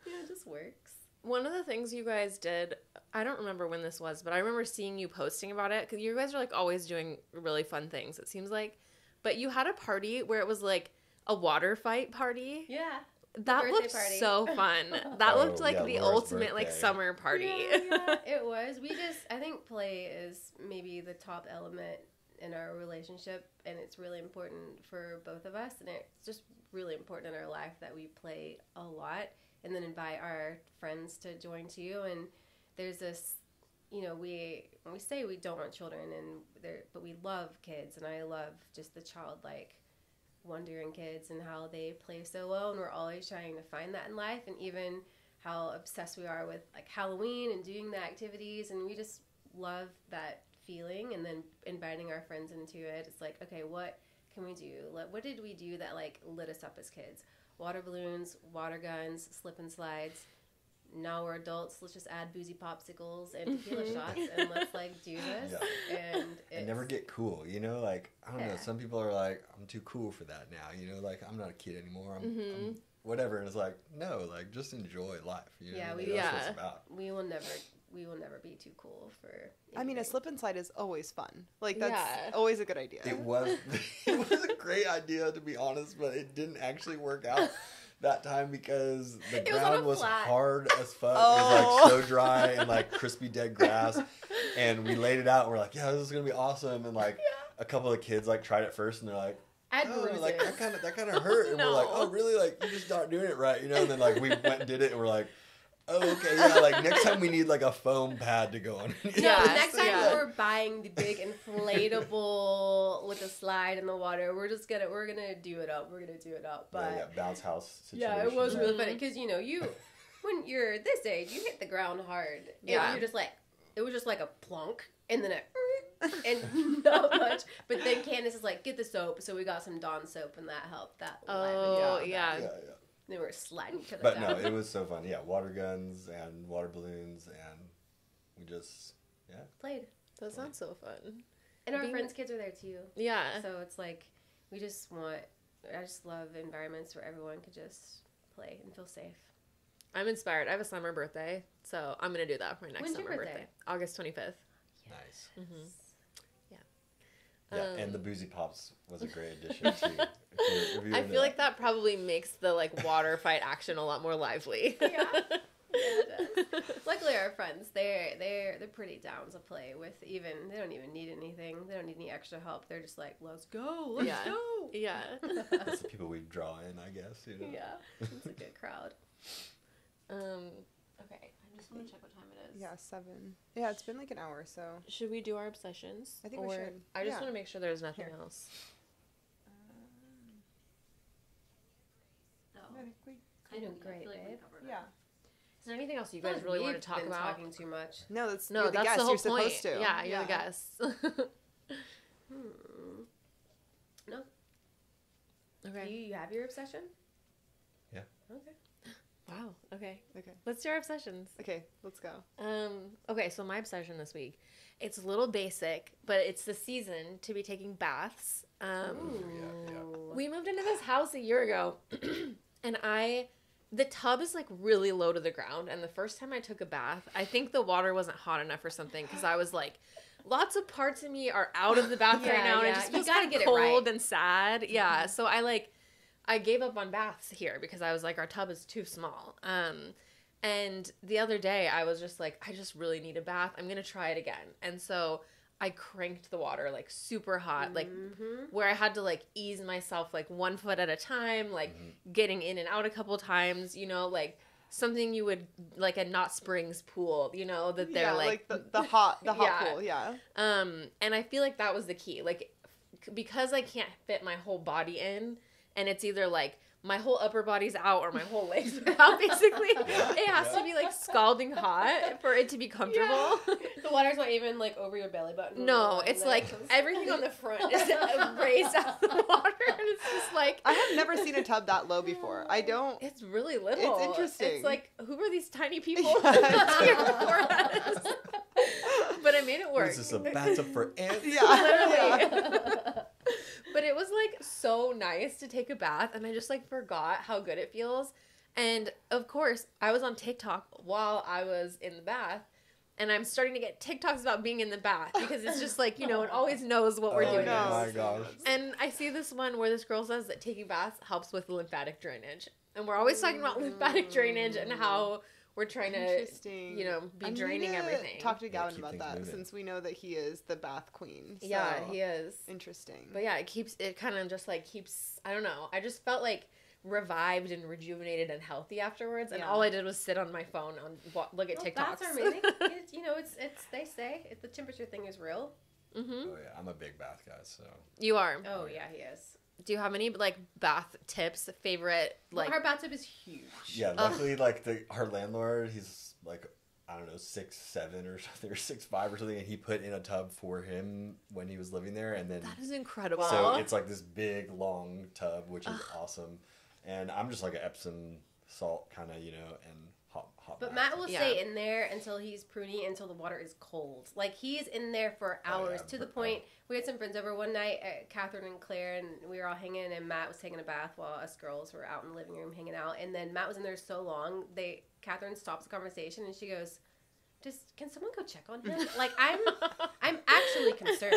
Yeah, it just works. One of the things you guys did, I don't remember when this was, but I remember seeing you posting about it because you guys are, like, always doing really fun things, it seems like. But you had a party where it was, like, a water fight party. Yeah. That Birthday looked party. so fun. That Oh, looked like yeah, the Laura's ultimate, like, birthday. summer party. Yeah, it was. I think play is maybe the top element in our relationship, and it's really important for both of us, and it's just really important in our life that we play a lot and then invite our friends to join too. And there's this, we say we don't want children, but we love kids, and I love just the childlike wonder in kids and how they play so well, and we're always trying to find that in life. And even how obsessed we are with like Halloween and doing the activities, and we just love that feeling. And then inviting our friends into it, it's like, okay, what can we do? Like, what did we do that like lit us up as kids? Water balloons, water guns, slip and slides. Now we're adults. Let's just add boozy popsicles and tequila shots, and let's like do this. Yeah. And never get cool. You know, like I don't know. Some people are like, I'm too cool for that now. You know, like I'm not a kid anymore. I'm whatever. And it's like, no, like just enjoy life. You know? Yeah, Like, that's what it's about. We will never be too cool for anything. I mean, a slip and slide is always fun. Like that's always a good idea. It was a great idea, to be honest, but it didn't actually work out that time because the ground was hard as fuck. Oh. It was like so dry and like crispy dead grass. And we laid it out and we're like, yeah, this is gonna be awesome. And like a couple of kids like tried it first and they're like, oh, like that kind of hurt. And we're like, oh really? Like you're just not doing it right, you know? And then like we went and did it and we're like, oh, okay, yeah, like next time we need like a foam pad to go on. Next time we're buying the big inflatable with a slide in the water, we're gonna do it up. But bounce house situation. Yeah, it was really funny because you know when you're this age, you hit the ground hard. And you're just like, it was just like a plunk, and then and not much. But then Candace is like, get the soap. So we got some Dawn soap, and that helped. That yeah. They were sliding each other But down. no, it was so fun. Yeah, water guns and water balloons, and we just played. That sounds so fun. And our friends' kids are there too. Yeah. So it's like I just love environments where everyone could just play and feel safe. I'm inspired. I have a summer birthday, so I'm gonna do that for my next When's summer your birthday? August 25th. nice. Mm-hmm. Yeah, and the boozy pops was a great addition too. If you I feel like that probably makes the like water fight action a lot more lively. Yeah, it does. Luckily, our friends they're pretty down to play with. Even they don't even need anything. They don't need any extra help. They're just like, let's go, let's go. Yeah. That's the people we draw in, I guess. You know? Yeah, it's a good crowd. Okay. I just want to check what time it is. Yeah, 7. Yeah, it's been like an hour, so. Should we do our obsessions? I think we should. I just Yeah. want to make sure there's nothing Here. else. No. I know, I great, feel like we babe. covered it. Yeah. Is there anything else you guys really want to talk about? Talking too much. No, that's No, you're the that's guest. the whole You're point. supposed to. Yeah, you're the guest. No. Okay. You have your obsession? Yeah. Okay. Wow. Okay. Okay. Let's do our obsessions. Okay, let's go. Okay, so my obsession this week, it's a little basic, but it's the season to be taking baths. Yeah. We moved into this house a year ago, and the tub is like really low to the ground. And the first time I took a bath, I think the water wasn't hot enough or something because I was like, lots of parts of me are out of the bath right now, and it just You feels gotta kind get of it cold right. and sad. Yeah, so I gave up on baths here because I was like, our tub is too small. And the other day I was just like, I just really need a bath. I'm gonna try it again, and so I cranked the water like super hot, like where I had to like ease myself like 1 foot at a time, like getting in and out a couple times, you know, like something you would like a Not Springs pool, you know, that they're like the hot Yeah. pool, yeah. and I feel like that was the key, like because I can't fit my whole body in, and it's either like my whole upper body's out or my whole legs are out, basically. It has to be like scalding hot for it to be comfortable. The water's not even like over your belly button. No, it's like everything on the front is raised out of the water, and it's just like I have never seen a tub that low before. I don't. it's really little. It's interesting. It's like, who are these tiny people? Yeah. But I made it work. What is this, a bathtub for ants? Yeah. Literally. But it was like so nice to take a bath, and I just like forgot how good it feels. And of course, I was on TikTok while I was in the bath, and I'm starting to get TikToks about being in the bath because it's just like, you know, it always knows what we're doing. no. Oh my gosh. And I see this one where this girl says that taking baths helps with lymphatic drainage. And we're always talking about lymphatic drainage and how we're trying to, Interesting. you know, be I need draining to everything. Talk to Gavin keep about things that moving. since we know that he is the bath queen. So. Yeah, he is. Interesting. But yeah, it kind of just like keeps, I don't know. I just felt like revived and rejuvenated and healthy afterwards. And Yeah. all I did was sit on my phone and look at TikToks. Baths are amazing. It's, you know, it's they say the temperature thing is real. Mm-hmm. Oh yeah, I'm a big bath guy, so You are. Oh yeah, he is. Do you have any like bath tips? Favorite like? Our bathtub is huge. Yeah, luckily, like our landlord, he's like, I don't know, 6'7" or something, or 6'5" or something, and he put in a tub for him when he was living there, and then That is incredible. so it's like this big long tub, which is awesome. And I'm just like an Epsom salt kind of, and hot. But bath. Matt will stay in there until he's pruny, until the water is cold. Like, he's in there for hours, to the point, we had some friends over one night, Catherine and Claire, and we were all hanging, and Matt was taking a bath while us girls were out in the living room hanging out. And then Matt was in there so long, Catherine stops the conversation, and she goes, can someone go check on him? Like, I'm actually concerned.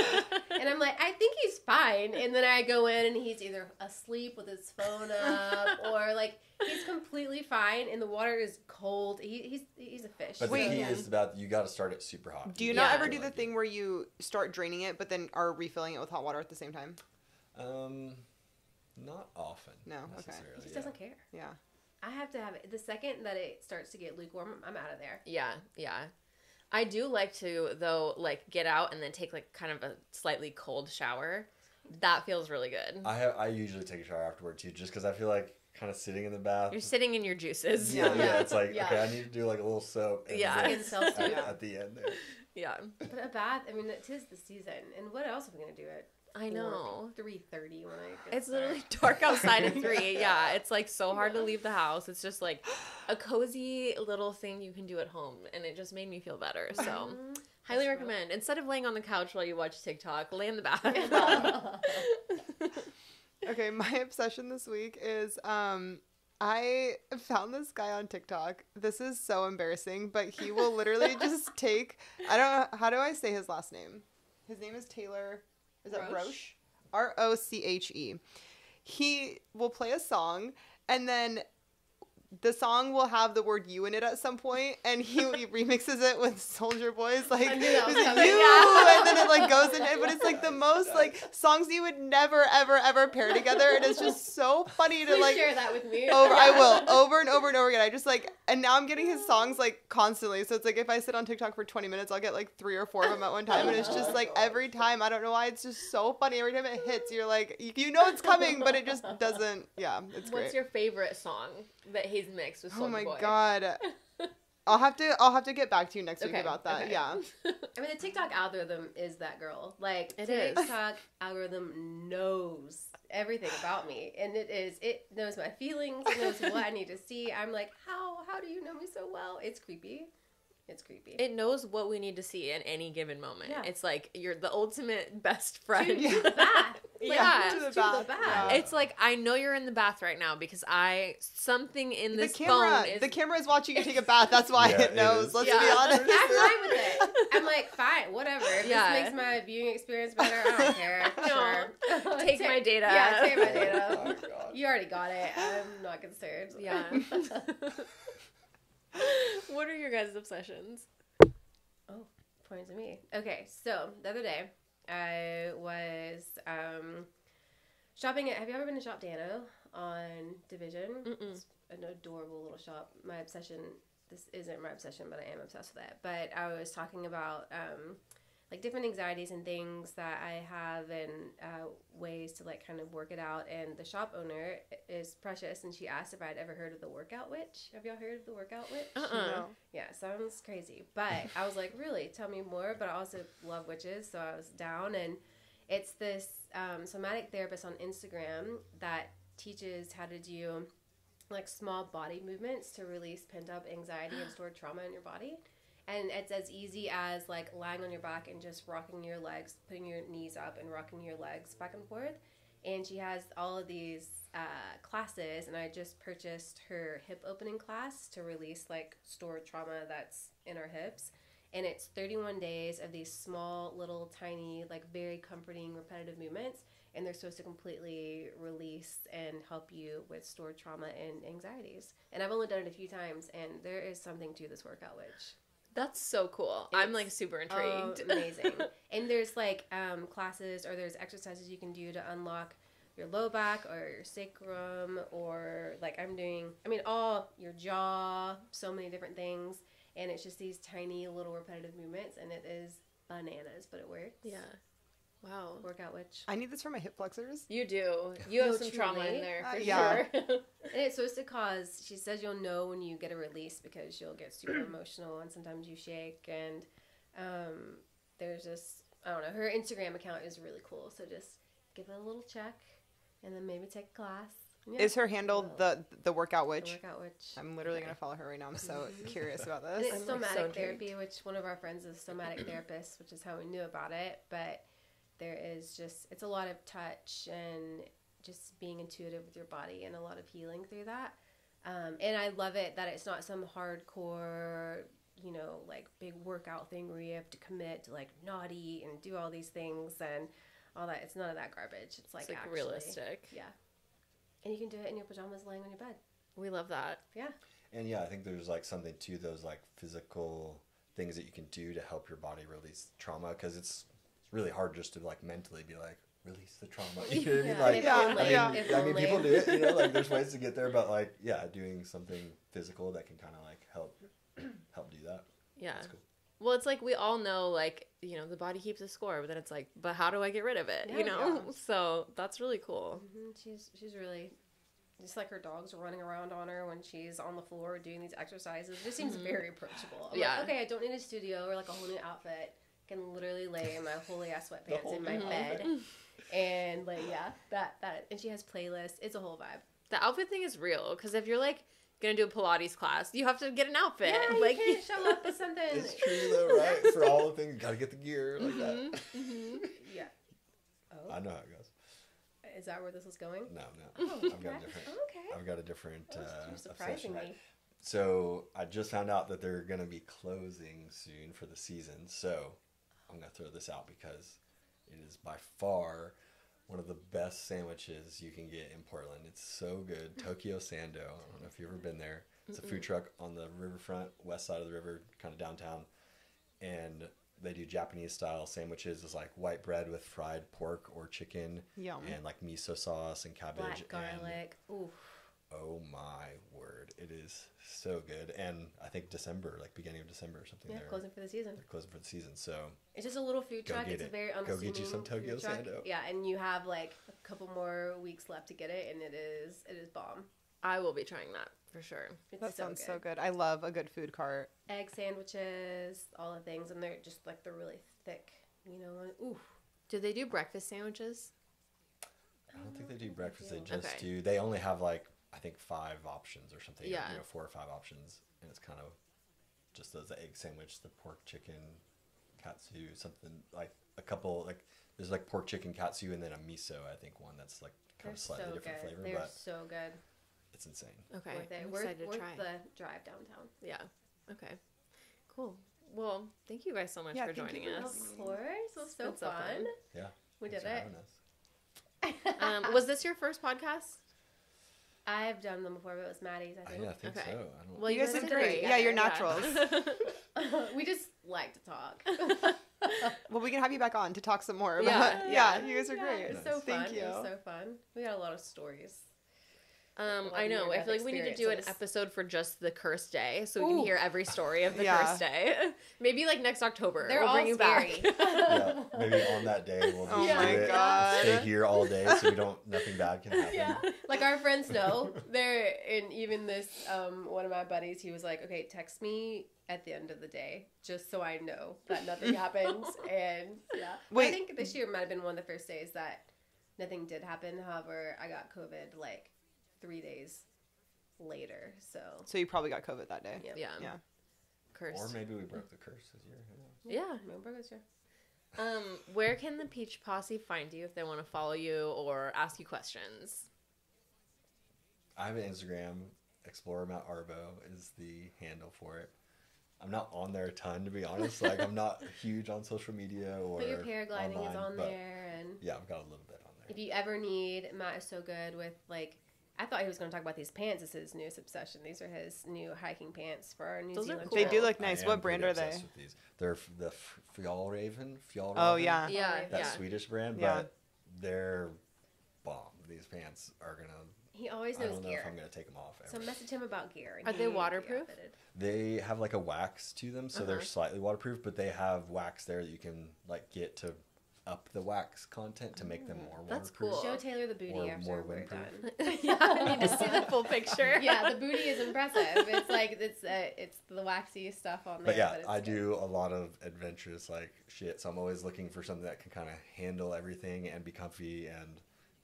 And I'm like, I think he's fine. And then I go in and he's either asleep with his phone up, or like he's completely fine and the water is cold. He's a fish. But the key is about, you got to start it super hot. Do you not ever do the thing where you start draining it but then are refilling it with hot water at the same time? Not often. No, okay. He just doesn't care. Yeah. I have to have it. The second that it starts to get lukewarm, I'm out of there. Yeah. I do like to, though, like, get out and then take, like, kind of a slightly cold shower. That feels really good. I usually take a shower afterward, too, just because I feel like kind of sitting in the bath. You're sitting in your juices. Yeah, it's like, okay, I need to do, like, a little soap. And Yeah. then Yeah. at the end there. Yeah. But a bath, I mean, it is the season. And what else are we going to do at I know. 3:30 when I get It's literally dark outside at 3. Yeah, it's like so hard to leave the house. It's just like a cozy little thing you can do at home, and it just made me feel better. So, highly recommend. Instead of laying on the couch while you watch TikTok, lay in the bath. Okay, my obsession this week is I found this guy on TikTok. This is so embarrassing, but he will literally just take, I don't know, how do I say his last name? His name is Taylor. Is that Roche? Roche. He will play a song, and then the song will have the word "you" in it at some point, and he remixes it with Soulja Boy's like I knew that was "you," coming. and then it like goes in it. But it's like the most like songs you would never ever pair together, and it's just so funny to Please like share that with me. I will over and over and over again. I just like, and now I'm getting his songs like constantly. So it's like if I sit on TikTok for 20 minutes, I'll get like 3 or 4 of them at one time, and it's just like every time. I don't know why, it's just so funny. Every time it hits, you're like, you know it's coming, but it just doesn't. Yeah, it's great. What's your favorite song that he's mixed with Soulja Boy? Oh my god. I'll have to get back to you next week about that. Okay. Yeah. I mean, the TikTok algorithm is that girl. Like, It the is. TikTok algorithm knows everything about me, and it knows my feelings. It knows what I need to see. I'm like, how do you know me so well? It's creepy. It's creepy. It knows what we need to see at any given moment. Yeah. It's like you're the ultimate best friend. To the bath. Like, Yeah. to the bath. Yeah. It's like, I know you're in the bath right now because something in this the phone camera is watching you take a bath. That's why Yeah, it it knows. is. Let's Yeah. be honest. I'm fine with it. I'm like, fine, whatever. If Yeah. this makes my viewing experience better, I don't care. No. Sure. Take my data. Yeah, take my data. Oh, God. You already got it. I'm not concerned. Yeah. What are your guys' obsessions? Oh, pointing to me. Okay, so the other day I was shopping at. Have you ever been to Shop Dano on Division? It's an adorable little shop. My obsession. This isn't my obsession, but I am obsessed with it. But I was talking about like different anxieties and things that I have and ways to like kind of work it out. And the shop owner is Precious, and she asked if I'd ever heard of the Workout Witch. Have y'all heard of the Workout Witch? No. Yeah, sounds crazy. But I was like, really? Tell me more. But I also love witches, so I was down. And it's this somatic therapist on Instagram that teaches how to do like small body movements to release pent-up anxiety and stored trauma in your body. And it's as easy as like lying on your back and just rocking your legs, putting your knees up and rocking your legs back and forth. And she has all of these classes, and I just purchased her hip opening class to release like stored trauma that's in our hips. And it's 31 days of these small, little, tiny, like very comforting, repetitive movements. And they're supposed to completely release and help you with stored trauma and anxieties. And I've only done it a few times, and there is something to this Workout Witch. That's so cool. I'm like super intrigued. Amazing. And there's like classes or there's exercises you can do to unlock your low back or your sacrum, or like all your jaw, so many different things. And it's just these tiny little repetitive movements, and it is bananas, but it works. Yeah. Wow. Workout Witch. I need this for my hip flexors. You do. You have No, some trauma truly. in there for Yeah. sure. And it's supposed to cause, she says you'll know when you get a release because you'll get super emotional and sometimes you shake. And there's this, I don't know, her Instagram account is really cool. So just give it a little check and then maybe take a class. Yeah. Is her handle the Workout The Witch? Workout Witch. I'm literally going to follow her right now. I'm so curious about And this. it's I'm, like, so somatic intrigued. therapy, which one of our friends is a somatic therapist, which is how we knew about it. But there is just, it's a lot of touch and just being intuitive with your body and a lot of healing through that. And I love it that it's not some hardcore, you know, like big workout thing where you have to commit to like not eat and do all these things and all that. It's none of that garbage. It's like, It's like actually, realistic. Yeah. And you can do it in your pajamas laying on your bed. We love that. Yeah. And yeah, I think there's like something to those like physical things that you can do to help your body release trauma, because it's really hard just to like mentally be like release the trauma. You know what I mean? Like, if Yeah, only, yeah. if I mean, only. people do it. You know, like there's ways to get there, but like yeah, doing something physical that can kind of like help do that. Yeah. That's cool. Well, it's like we all know, like, you know, the body keeps a score, but then it's like, but how do I get rid of it? Yeah. You know? So that's really cool. She's really, just like her dogs are running around on her when she's on the floor doing these exercises. It just seems very approachable. I'm Yeah. like, okay, I don't need a studio or like a whole new outfit. I can literally lay in my holy ass sweatpants whole in my new bed. And like, yeah, that, and she has playlists. It's a whole vibe. The outfit thing is real, because if you're like gonna do a Pilates class, you have to get an outfit. Yeah, like, you can't show up with something. It's true though, right? For all the things, you gotta get the gear like that. Yeah. Oh, I know how it goes. is that where this is going? No, Oh, I've got a different. Okay. I've got a different. You're obsession, surprising right? me. So I just found out that they're gonna be closing soon for the season. So I'm gonna throw this out because it is by far one of the best sandwiches you can get in Portland. It's so good. Tokyo Sando. I don't know if you've ever been there. It's a food truck on the riverfront, west side of the river, kind of downtown. And they do Japanese style sandwiches. It's like white bread with fried pork or chicken Yum. and like miso sauce and cabbage. Black and garlic. Ooh. oh my word. It is so good. And I think December, like beginning of December or something Yeah, there. closing for the season. They're closing for the season. So It's just a little food Go truck. get It's a it. very Go unassuming get you some Tokyo food truck. Sando. Yeah, and you have like a couple more weeks left to get it, and it is bomb. I will be trying that for sure. It's That sounds so good. I love a good food cart. Egg sandwiches, all the things, and they're just like they're really thick. You know, ooh. Do they do breakfast sandwiches? I don't think they do breakfast. They do. just Okay. do. They only have like I think 5 options or something. Yeah. You know, 4 or 5 options, and it's kind of just those the egg sandwich, the pork chicken, katsu, something like a couple like there's like pork chicken katsu and then a miso. I think one that's like kind They're of slightly so different good. flavor, They're but so good. it's insane. Okay. Worth it. I'm Worth excited to try. the drive downtown. Yeah. Okay. Cool. Well, thank you guys so much Yeah, for thank joining you for us. Of course, it was so been so fun. fun. Yeah. We Thanks did for it. having us. Was this your first podcast? I've done them before, but it was Maddie's. I think. Yeah, I think Okay. so. I don't. Well, You guys did great. Yeah, you're naturals. We just like to talk. Well, we can have you back on to talk some more. Yeah, About, yeah. yeah, you guys are great. It was so Thank fun. you. It was so fun. We got a lot of stories. I know. I feel like we need to do an experiences. episode for just the cursed day, so we can Ooh. hear every story of the Yeah. cursed day. Maybe like next October. They're we'll all bring you scary. back. Yeah, maybe on that day we'll just Oh do my it. God. Stay here all day so we don't nothing bad can happen. Yeah, like our friends know. They're and even this one of my buddies. He was like, "Okay, text me at the end of the day, just so I know that nothing happens." And yeah, Wait. I think this year might have been one of the first days that nothing did happen. However, I got COVID like 3 days later. So you probably got COVID that day. yeah, Yeah. Yeah. Cursed. Or maybe we broke the curse this year. Who knows? Yeah. Remember this year? Where can the Peach Posse find you if they want to follow you or ask you questions? I have an Instagram. Explorer Mount Arbo is the handle for it. I'm not on there a ton, to be honest. Like, I'm not huge on social media or But your paragliding online, is on but there, and yeah, I've got a little bit on there. if you ever need, Matt is so good with like. I thought he was going to talk about these pants. This is his newest obsession. These are his new hiking pants for our New Those are Zealand. cool. They trip. do look I nice. am What brand pretty are they? obsessed with these. They're the Fjallraven. Oh, yeah. Yeah. That Yeah. Swedish brand, Yeah. but they're bomb. These pants are gonna. He always I knows don't know if I'm gear. gonna take them off. So Ever. message him about gear. and Are he they will be waterproof? outfitted. They have like a wax to them, so they're slightly waterproof, but they have wax there that you can like get to up the wax content to make them more That's waterproof. cool. Show Taylor the booty Or after more we're windproof. done. Yeah, I need to see the full picture. Yeah, the booty is impressive. It's like it's the waxy stuff on there. But yeah, it's I good. do a lot of adventurous like shit, so I'm always looking for something that can kind of handle everything and be comfy, and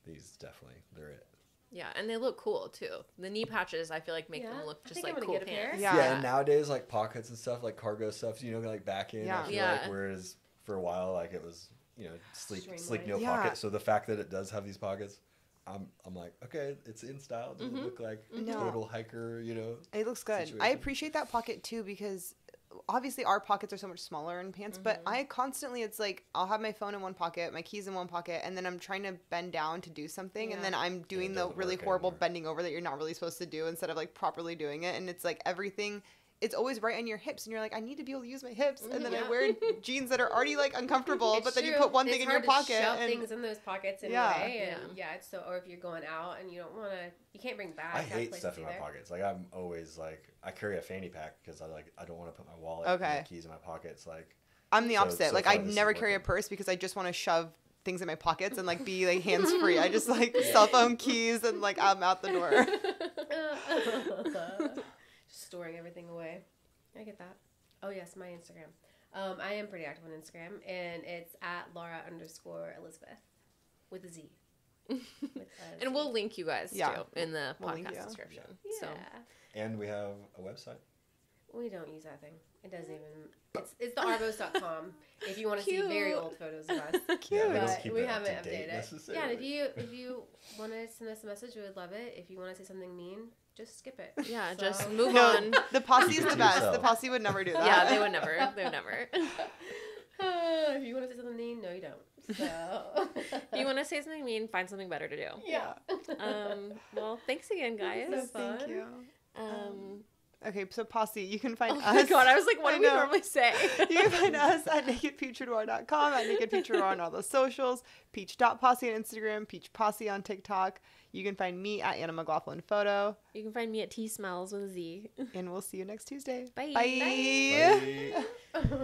these definitely, they're it. Yeah, and they look cool too. The knee patches, I feel like, make Yeah, them look I just think like I'm gonna cool get a pair. pants. Yeah. And nowadays like pockets and stuff, like cargo stuff, you know, like back in, Yeah. I feel Yeah. like, whereas for a while, like it was, you know, sleek, no Yeah. pocket. So the fact that it does have these pockets, I'm like, okay, it's in style. Doesn't look like No. total hiker, you know. It looks good. I situation. appreciate that pocket too because obviously our pockets are so much smaller in pants, but I constantly, it's like I'll have my phone in one pocket, my keys in one pocket, and then I'm trying to bend down to do something, and then I'm doing the doesn't really work horrible anymore. bending over that you're not really supposed to do instead of like properly doing it, and it's like everything. It's always right on your hips, and you're like, I need to be able to use my hips, and then I wear jeans that are already like uncomfortable, It's but then you true. put one It's thing in your hard to pocket, shove and things in those pockets anyway. Yeah. And it's so. Or if you're going out and you don't want to, you can't bring bags. I have hate places stuff in my either. pockets. Like I'm always like, I carry a fanny pack because I don't want to put my wallet, Okay. and my keys in my pockets. Like I'm the So- opposite. so like far I this is never carry a working. purse because I just want to shove things in my pockets and like be like hands free. I just like cell phone, keys, and like I'm out the door. Just storing everything away. I get that. Oh yes, my Instagram. I am pretty active on Instagram, and it's at Laura_Elizabeth with a Z. With a And Z. we'll link you guys Yeah. too in the We'll link podcast you. description. Yeah. So and we have a website. We don't use that thing. It doesn't even. It's the arbos.com. If you want to see very Cute. old photos of us. Cute. Yeah, we don't But keep we it up haven't to date updated it. Yeah, and necessarily. if you want to send us a message, we would love it. If you want to say something mean, just skip it. yeah, So- just move No, on. the posse Keep is it the to best. yourself. The posse would never do that. Yeah, they would never. They would never. If you want to say something mean, no, you don't. So. If you want to say something mean, find something better to do. Yeah. Well, thanks again, guys. So Thank fun. you. Um, Okay, so posse, you can find oh us. my god, I was like, what I do we know. normally say? You can find us at nakedpeachnoir.com, at nakedpeachnoir on all the socials, peach.posse on Instagram, peach posse on TikTok. You can find me at Anna McLaughlin Photo, You can find me at T Smells with a Z. and we'll see you next Tuesday. Bye. Bye. Bye.